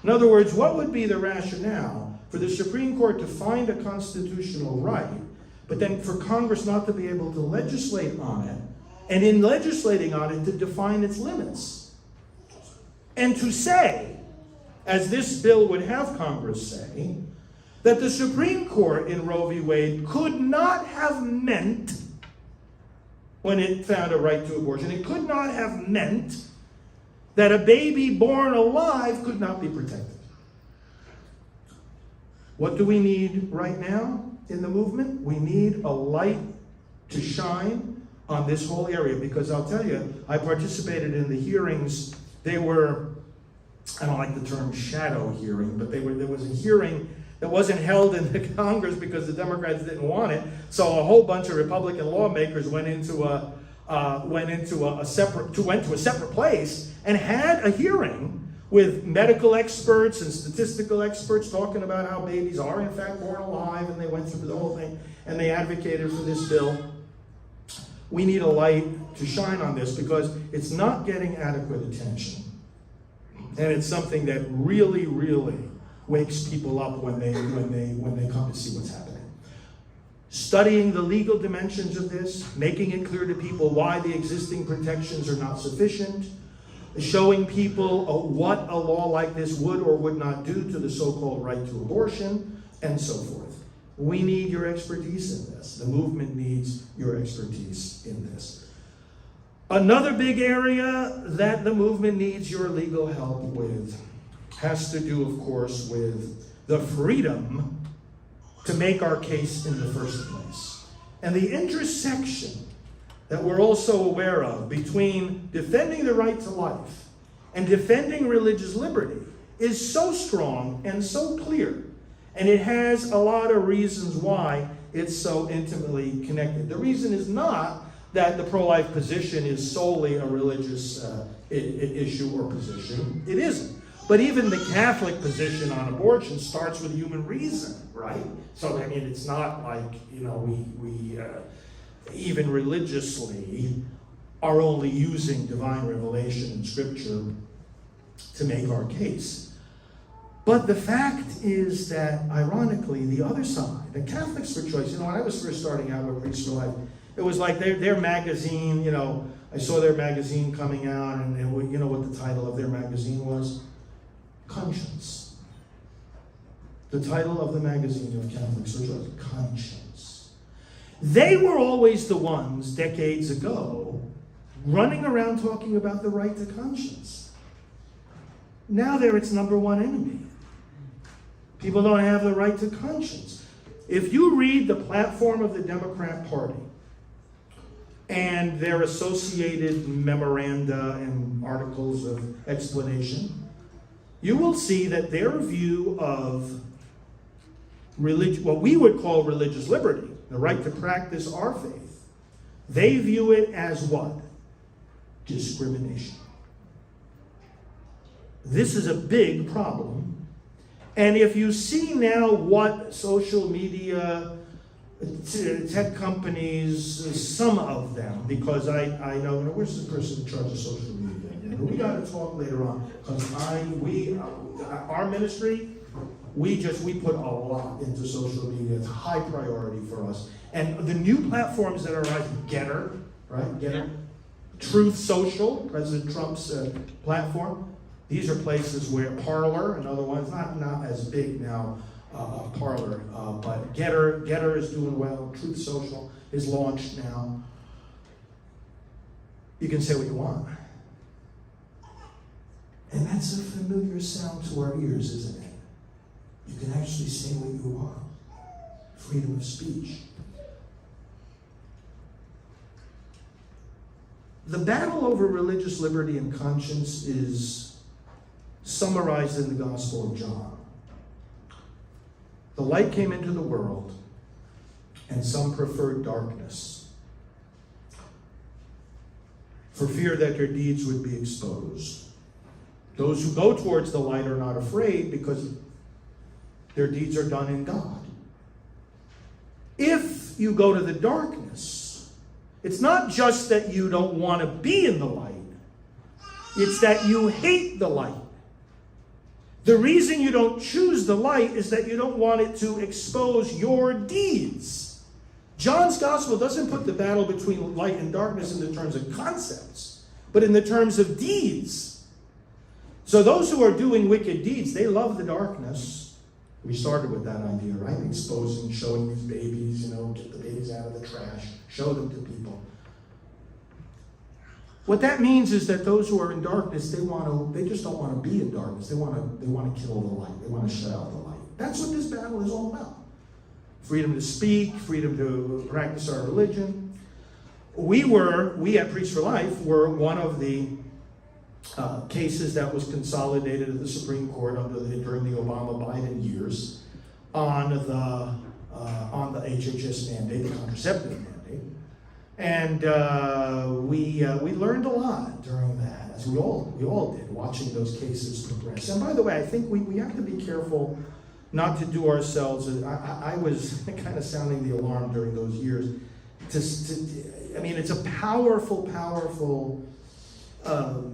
In other words, what would be the rationale for the Supreme Court to find a constitutional right, but then for Congress not to be able to legislate on it, and in legislating on it to define its limits? And to say, as this bill would have Congress say, that the Supreme Court in Roe v. Wade could not have meant, when it found a right to abortion, it could not have meant that a baby born alive could not be protected. What do we need right now in the movement? We need a light to shine on this whole area, because I'll tell you, I participated in the hearings. They were, I don't like the term shadow hearing, but there was a hearing that wasn't held in the Congress because the Democrats didn't want it. So a whole bunch of Republican lawmakers went to a separate place and had a hearing with medical experts and statistical experts talking about how babies are in fact born alive, and they went through the whole thing and they advocated for this bill. We need a light to shine on this because it's not getting adequate attention. And it's something that really, really wakes people up when they come to see what's happening. Studying the legal dimensions of this, making it clear to people why the existing protections are not sufficient, showing people what a law like this would or would not do to the so-called right to abortion, and so forth. We need your expertise in this. The movement needs your expertise in this. Another big area that the movement needs your legal help with has to do, of course, with the freedom to make our case in the first place. And the intersection that we're also aware of between defending the right to life and defending religious liberty is so strong and so clear. And it has a lot of reasons why it's so intimately connected. The reason is not that the pro-life position is solely a religious issue or position. It isn't. But even the Catholic position on abortion starts with human reason, right? So, I mean, it's not like, we even religiously are only using divine revelation and scripture to make our case. But the fact is that, ironically, the other side, the Catholics for Choice, when I was first starting out with Priests for Life, it was like their magazine, I saw their magazine coming out, and you know what the title of their magazine was? Conscience. The title of the magazine of Catholics for Choice, Conscience. They were always the ones, decades ago, running around talking about the right to conscience. Now they're its number one enemy. People don't have the right to conscience. If you read the platform of the Democrat Party and their associated memoranda and articles of explanation, you will see that their view of what we would call religious liberty, the right to practice our faith, they view it as what? Discrimination. This is a big problem. And if you see now what social media, tech companies, some of them, because I know, where's the person in charge of social media? We got to talk later on, because our ministry, we put a lot into social media. It's a high priority for us. And the new platforms that are rising, Getter, right? Getter, Truth Social, President Trump's platform. These are places where Parler, another one, not as big now, Parler, but Getter is doing well. Truth Social is launched now. You can say what you want. And that's a familiar sound to our ears, isn't it? You can actually say what you want. Freedom of speech. The battle over religious liberty and conscience is summarized in the Gospel of John. The light came into the world, and some preferred darkness, for fear that their deeds would be exposed. Those who go towards the light are not afraid, because their deeds are done in God. If you go to the darkness, it's not just that you don't want to be in the light, it's that you hate the light. The reason you don't choose the light is that you don't want it to expose your deeds. John's gospel doesn't put the battle between light and darkness in the terms of concepts, but in the terms of deeds. So those who are doing wicked deeds, they love the darkness. We started with that idea, right? Exposing, showing these babies, get the babies out of the trash, show them to people. What that means is that those who are in darkness, they just don't want to be in darkness. They want to kill the light. They want to shut out the light. That's what this battle is all about. Freedom to speak, freedom to practice our religion. We at Priests for Life were one of the cases that was consolidated at the Supreme Court during the Obama-Biden years on the HHS mandate, the contraceptive mandate. And we learned a lot during that, as we all did, watching those cases progress. And by the way, I think we have to be careful not to do ourselves. I was kind of sounding the alarm during those years. It's a powerful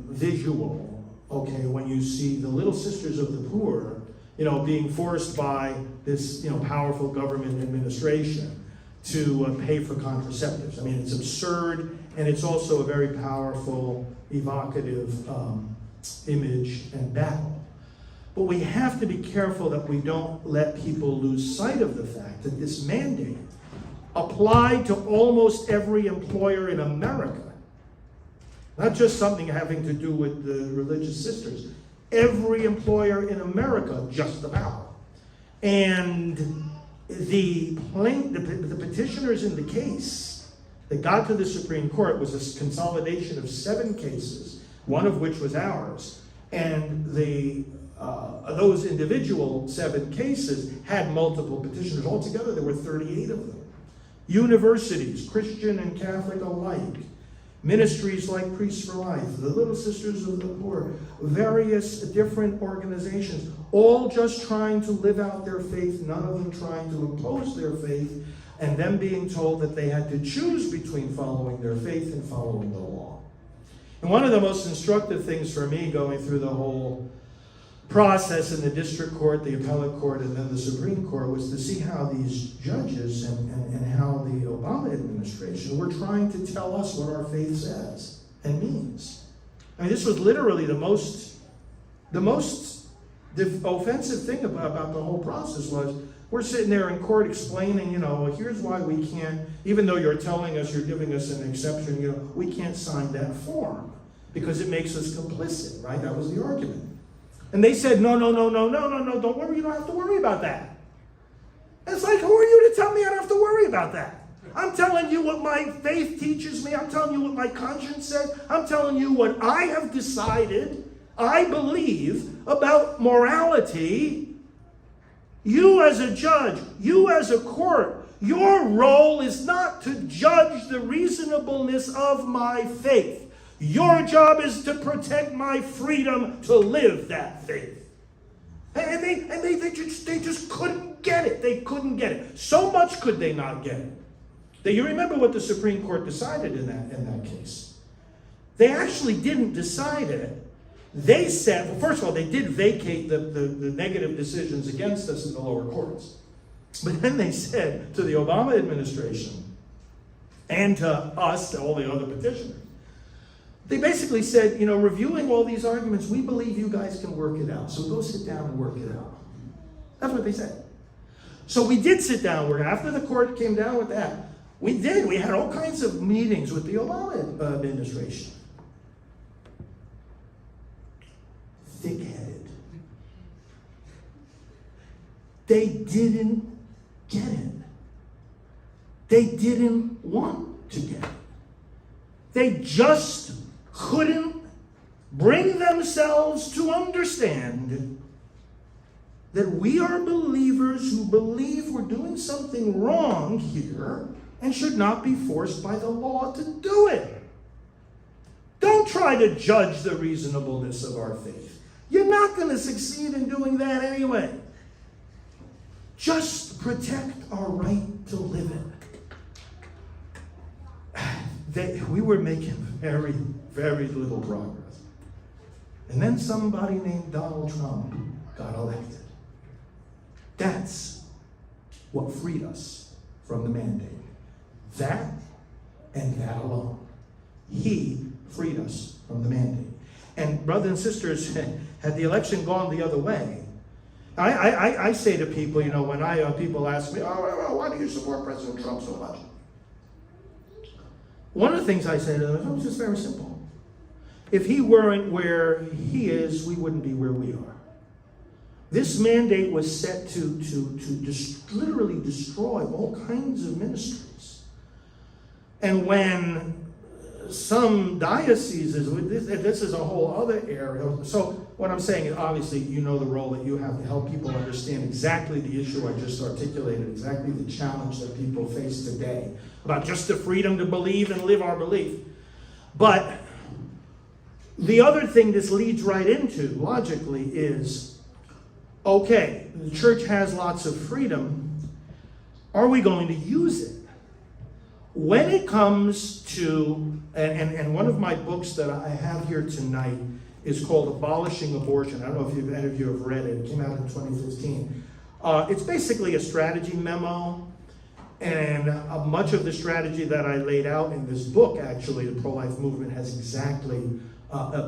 visual. Okay, when you see the Little Sisters of the Poor, being forced by this, powerful government administration to pay for contraceptives. It's absurd, and it's also a very powerful, evocative image and battle. But we have to be careful that we don't let people lose sight of the fact that this mandate applied to almost every employer in America. Not just something having to do with the religious sisters. every employer in America, just about. And the petitioners in the case that got to the Supreme Court was a consolidation of 7 cases, one of which was ours. And those individual 7 cases had multiple petitioners. Altogether, there were 38 of them. Universities, Christian and Catholic alike, ministries like Priests for Life, the Little Sisters of the Poor, various different organizations, all just trying to live out their faith, none of them trying to impose their faith, and them being told that they had to choose between following their faith and following the law. And one of the most instructive things for me going through the whole process in the district court, the appellate court, and then the Supreme Court was to see how these judges and how the Obama administration were trying to tell us what our faith says and means. I mean, this was literally the most offensive thing about the whole process was we're sitting there in court explaining, here's why we can't, even though you're telling us, you're giving us an exception, we can't sign that form because it makes us complicit, right? That was the argument. And they said, no, don't worry, you don't have to worry about that. And it's like, who are you to tell me I don't have to worry about that? I'm telling you what my faith teaches me. I'm telling you what my conscience says. I'm telling you what I have decided I believe about morality. You as a judge, you as a court, your role is not to judge the reasonableness of my faith. Your job is to protect my freedom to live that faith. And they just couldn't get it. They couldn't get it. So much could they not get it. That you remember what the Supreme Court decided in that case. They actually didn't decide it. They said, well, first of all, they did vacate the negative decisions against us in the lower courts. But then they said to the Obama administration and to us, all the other petitioners, they basically said, reviewing all these arguments, we believe you guys can work it out. So go sit down and work it out. That's what they said. So we did sit down and work. After the court came down with that, we did. We had all kinds of meetings with the Obama administration. Thick-headed. They didn't get it. They didn't want to get it. They just couldn't bring themselves to understand that we are believers who believe we're doing something wrong here and should not be forced by the law to do it. Don't try to judge the reasonableness of our faith. You're not going to succeed in doing that anyway. Just protect our right to live it. We were making very, very little progress. And then somebody named Donald Trump got elected. That's what freed us from the mandate. That and that alone. He freed us from the mandate. And brothers and sisters, had the election gone the other way, I say to people, when people ask me, why do you support President Trump so much? One of the things I say to them is just very simple. If he weren't where he is, we wouldn't be where we are. This mandate was set to literally destroy all kinds of ministries. And when some dioceses, this is a whole other area. So what I'm saying is, obviously, you know the role that you have to help people understand exactly the issue I just articulated, exactly the challenge that people face today about just the freedom to believe and live our belief. But the other thing this leads right into, logically, is, okay, the church has lots of freedom. Are we going to use it? When it comes to, and one of my books that I have here tonight is called Abolishing Abortion. I don't know if any of you have read it. It came out in 2015. It's basically a strategy memo, and much of the strategy that I laid out in this book, actually, the pro-life movement has exactly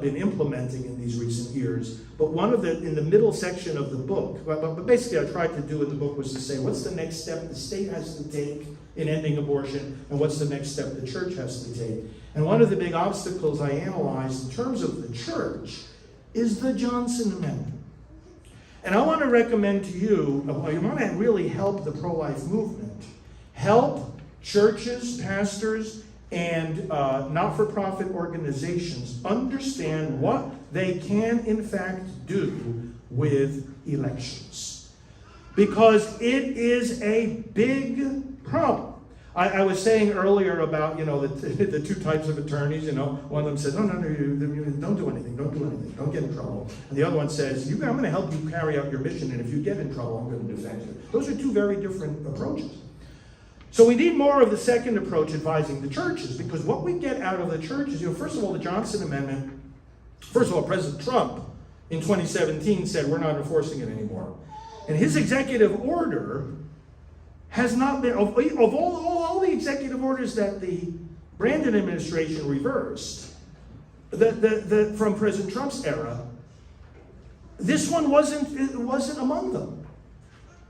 been implementing in these recent years. But in the middle section of the book, but basically I tried to do in the book was to say, what's the next step the state has to take in ending abortion, and what's the next step the church has to take? And one of the big obstacles I analyzed in terms of the church is the Johnson Amendment. And I want to recommend to you, you want to really help the pro-life movement, help churches, pastors, and not-for-profit organizations understand what they can in fact do with elections. Because it is a big problem. I was saying earlier about, the two types of attorneys, one of them says, no, don't do anything, don't get in trouble. And the other one says, I'm going to help you carry out your mission, and if you get in trouble, I'm going to defend you. Those are two very different approaches. So we need more of the second approach, advising the churches, because what we get out of the churches, first of all, the Johnson Amendment, first of all, President Trump in 2017 said, we're not enforcing it anymore. And his executive order has not been, of all the executive orders that the Brandon administration reversed, from President Trump's era, this one wasn't among them.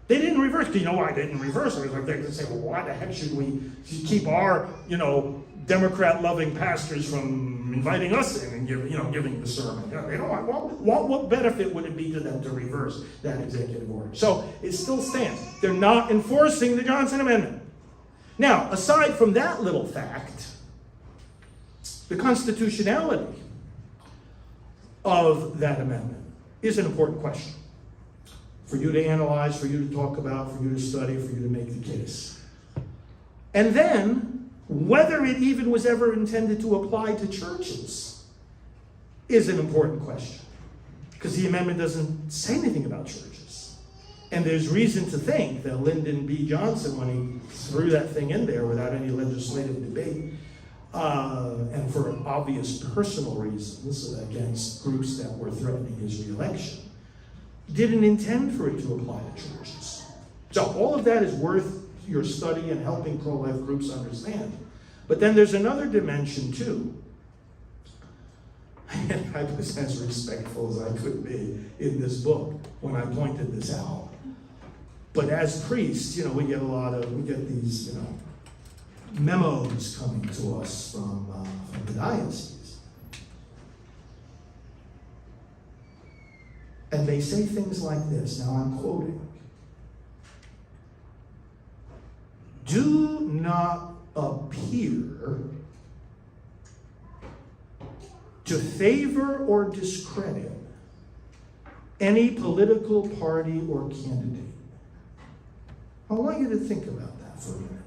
They didn't reverse. Do you know why they didn't reverse it? They say, well, why the heck should we keep our, Democrat-loving pastors from inviting us in and giving the sermon? What benefit would it be to them to reverse that executive order? So it still stands. They're not enforcing the Johnson Amendment. Now, aside from that little fact, the constitutionality of that amendment is an important question for you to analyze, for you to talk about, for you to study, for you to make the case. And then, whether it even was ever intended to apply to churches is an important question, because the amendment doesn't say anything about churches. And there's reason to think that Lyndon B. Johnson, when he threw that thing in there without any legislative debate, and for obvious personal reasons against groups that were threatening his re-election, didn't intend for it to apply to churches. So all of that is worth your study and helping pro-life groups understand. But then there's another dimension too. And I was as respectful as I could be in this book when I pointed this out. But as priests, we get these, memos coming to us from the diocese. And they say things like this. Now I'm quoting. Do not appear to favor or discredit any political party or candidate. I want you to think about that for a minute.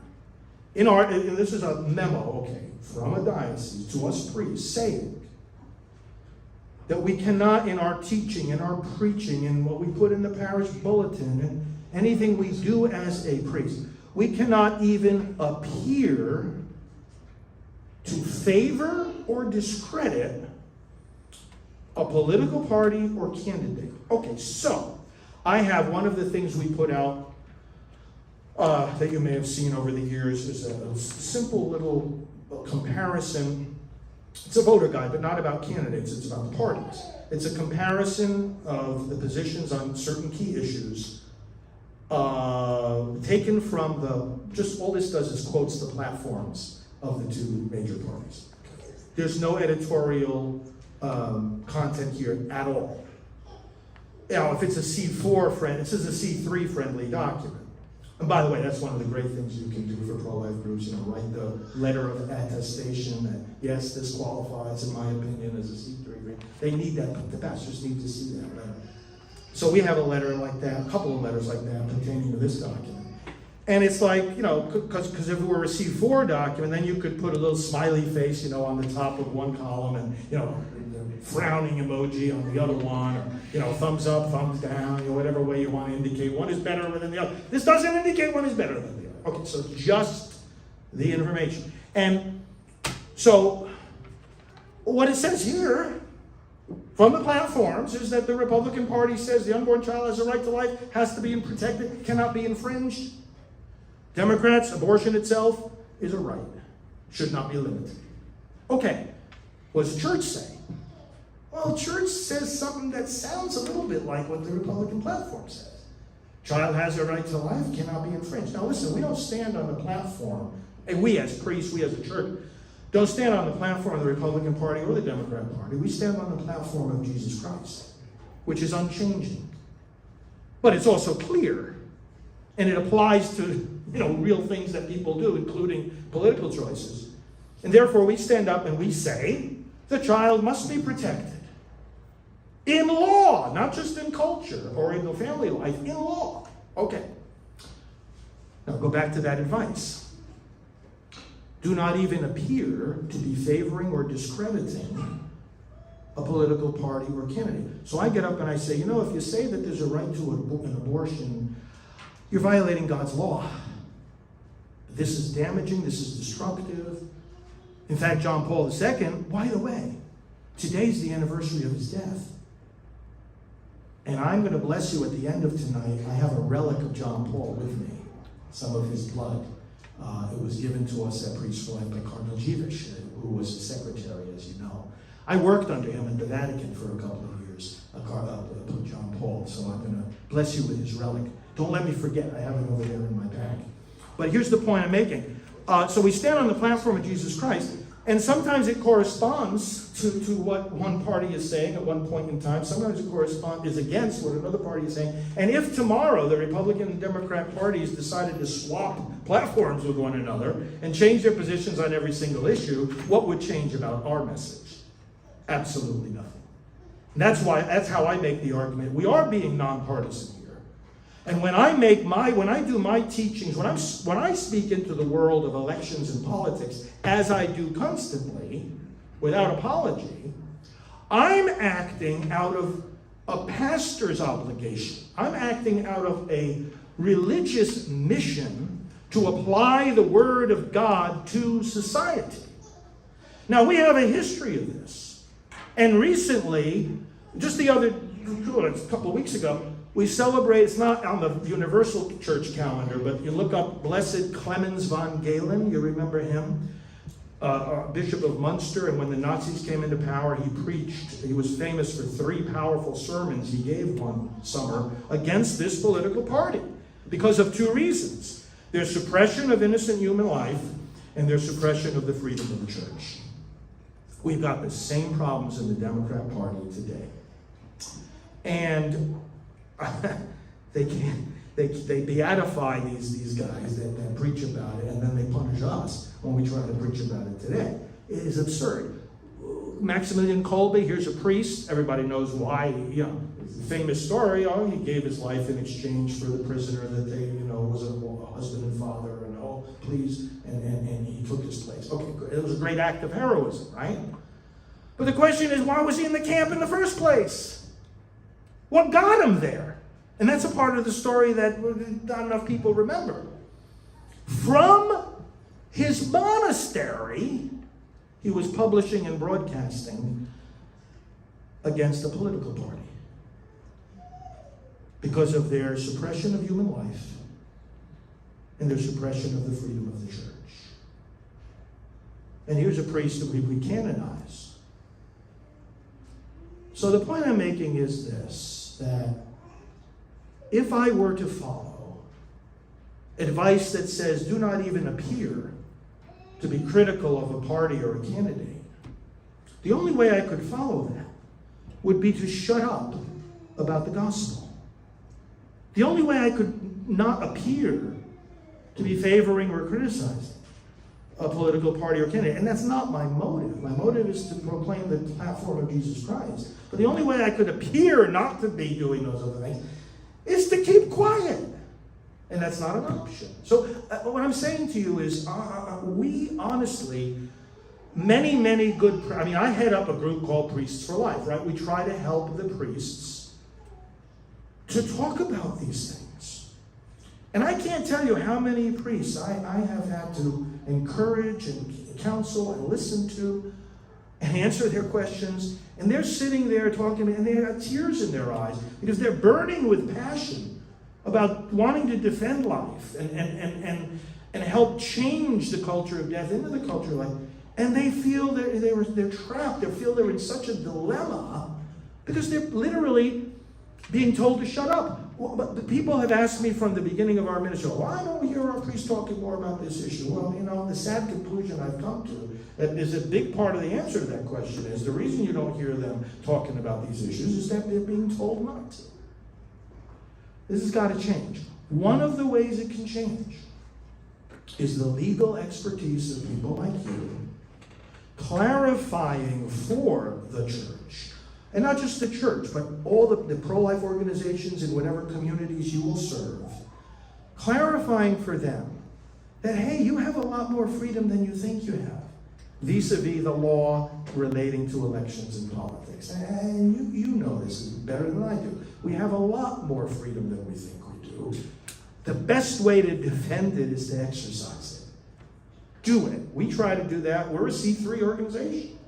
And this is a memo, from a diocese to us priests, saying that we cannot, in our teaching, in our preaching, in what we put in the parish bulletin, and anything we do as a priest, we cannot even appear to favor or discredit a political party or candidate. Okay, so I have one of the things we put out that you may have seen over the years is a simple little comparison. It's a voter guide, but not about candidates, it's about parties. It's a comparison of the positions on certain key issues taken from all this does is quotes the platforms of the two major parties. There's no editorial content here at all. If it's a C4 this is a C3 friendly document. And by the way, that's one of the great things you can do for pro-life groups, write the letter of attestation that, yes, this qualifies, in my opinion, as a C3. They need that. The pastors need to see that letter. So we have a letter like that, a couple of letters like that pertaining to this document. And it's like, because if it were a C4 document, then you could put a little smiley face, on the top of one column and, the frowning emoji on the other one, or, thumbs up, thumbs down, whatever way you want to indicate. One is better than the other. This doesn't indicate one is better than the other. Okay, so just the information. And so what it says here from the platforms is that the Republican Party says the unborn child has a right to life, has to be protected, cannot be infringed. Democrats, abortion itself is a right, should not be limited. Okay, what does the church say? Well, church says something that sounds a little bit like what the Republican platform says. Child has a right to life, cannot be infringed. Now listen, we don't stand on the platform, and we as priests, we as a church, don't stand on the platform of the Republican Party or the Democrat Party. We stand on the platform of Jesus Christ, which is unchanging. But it's also clear, and it applies to real things that people do, including political choices. And therefore, we stand up and we say the child must be protected. In law, not just in culture or in the family life, in law. Okay. Now go back to that advice. Do not even appear to be favoring or discrediting a political party or candidate. So I get up and I say, if you say that there's a right to an abortion, you're violating God's law. This is damaging, this is destructive. In fact, John Paul II, by the way, today's the anniversary of his death. And I'm going to bless you at the end of tonight. I have a relic of John Paul with me, some of his blood. It was given to us at Priest for Life by Cardinal Jewish, who was his secretary, as you know. I worked under him in the Vatican for a couple of years, John Paul, so I'm going to bless you with his relic. Don't let me forget, I have it over there in my bag. But here's the point I'm making. So we stand on the platform of Jesus Christ, and sometimes it corresponds to what one party is saying at one point in time. Sometimes it is against what another party is saying. And if tomorrow the Republican and Democrat parties decided to swap platforms with one another and change their positions on every single issue, what would change about our message? Absolutely nothing. And that's how I make the argument. We are being nonpartisan here. And when I do my teachings, when I speak into the world of elections and politics, as I do constantly, without apology, I'm acting out of a pastor's obligation. I'm acting out of a religious mission to apply the Word of God to society. Now, we have a history of this. And recently, just a couple of weeks ago, we celebrate, it's not on the Universal Church calendar, but you look up Blessed Clemens von Galen, you remember him? Bishop of Munster, and when the Nazis came into power, he preached. He was famous for 3 powerful sermons he gave one summer against this political party because of 2 reasons. Their suppression of innocent human life and their suppression of the freedom of the church. We've got the same problems in the Democrat Party today. And they beatify these guys that preach about it, and then they punish us when we try to preach about it today. It is absurd. Maximilian Kolbe, here's a priest. Everybody knows why. Famous story. He gave his life in exchange for the prisoner that they, was a husband and father, and and he took his place. Okay, it was a great act of heroism, right? But the question is, why was he in the camp in the first place? What got him there? And that's a part of the story that not enough people remember. From his monastery, he was publishing and broadcasting against a political party because of their suppression of human life and their suppression of the freedom of the church. And here's a priest that we canonize. So the point I'm making is this, that if I were to follow advice that says do not even appear to be critical of a party or a candidate, the only way I could follow that would be to shut up about the gospel. The only way I could not appear to be favoring or criticizing a political party or candidate. And that's not my motive. My motive is to proclaim the platform of Jesus Christ. But the only way I could appear not to be doing those other things is to keep quiet. And that's not an option. So what I'm saying to you is we honestly, many good, I head up a group called Priests for Life, right? We try to help the priests to talk about these things. And I can't tell you how many priests I have had to encourage and counsel and listen to and answer their questions. And they're sitting there talking to me, and they have tears in their eyes because they're burning with passion about wanting to defend life and help change the culture of death into the culture of life. And they feel they're trapped. They feel they're in such a dilemma because they're literally being told to shut up. Well, but the people have asked me from the beginning of our ministry, why don't we hear our priests talking more about this issue? Well, the sad conclusion I've come to That is a big part of the answer to that question is the reason you don't hear them talking about these issues is that they're being told not to. This has got to change. One of the ways it can change is the legal expertise of people like you clarifying for the church, and not just the church, but all the pro-life organizations in whatever communities you will serve, clarifying for them that, hey, you have a lot more freedom than you think you have vis-a-vis the law relating to elections and politics. And you know this better than I do. We have a lot more freedom than we think we do. The best way to defend it is to exercise it. Do it. We try to do that. We're a C3 organization.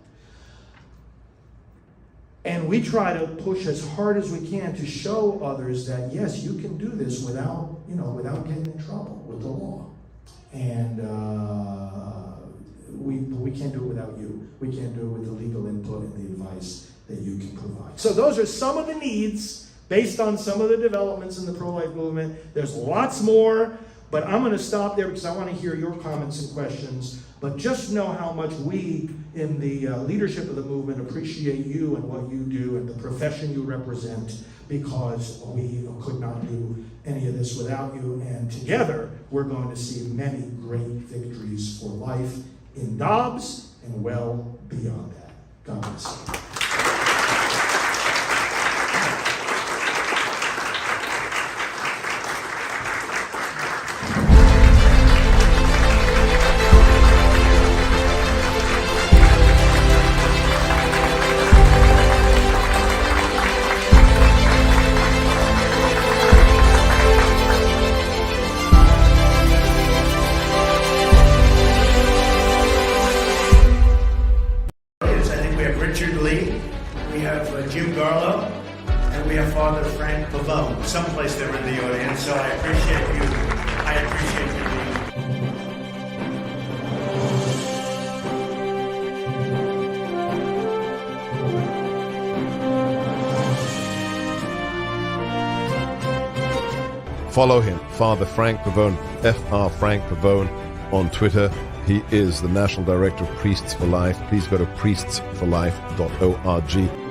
And we try to push as hard as we can to show others that, yes, you can do this without getting in trouble with the law. And we can't do it without you. We can't do it with the legal input and the advice that you can provide. So those are some of the needs based on some of the developments in the pro-life movement. There's lots more, but I'm going to stop there because I want to hear your comments and questions. But just know how much we in the leadership of the movement appreciate you and what you do and the profession you represent, because we could not do any of this without you. And together, we're going to see many great victories for life in Dobbs and well beyond that. God bless you. Richard Lee, we have Jim Garlow, and we have Father Frank Pavone. Someplace they were in the audience, so I appreciate you. I appreciate you being. Follow him, Father Frank Pavone, Fr. Frank Pavone, on Twitter. He is the National Director of Priests for Life. Please go to priestsforlife.org.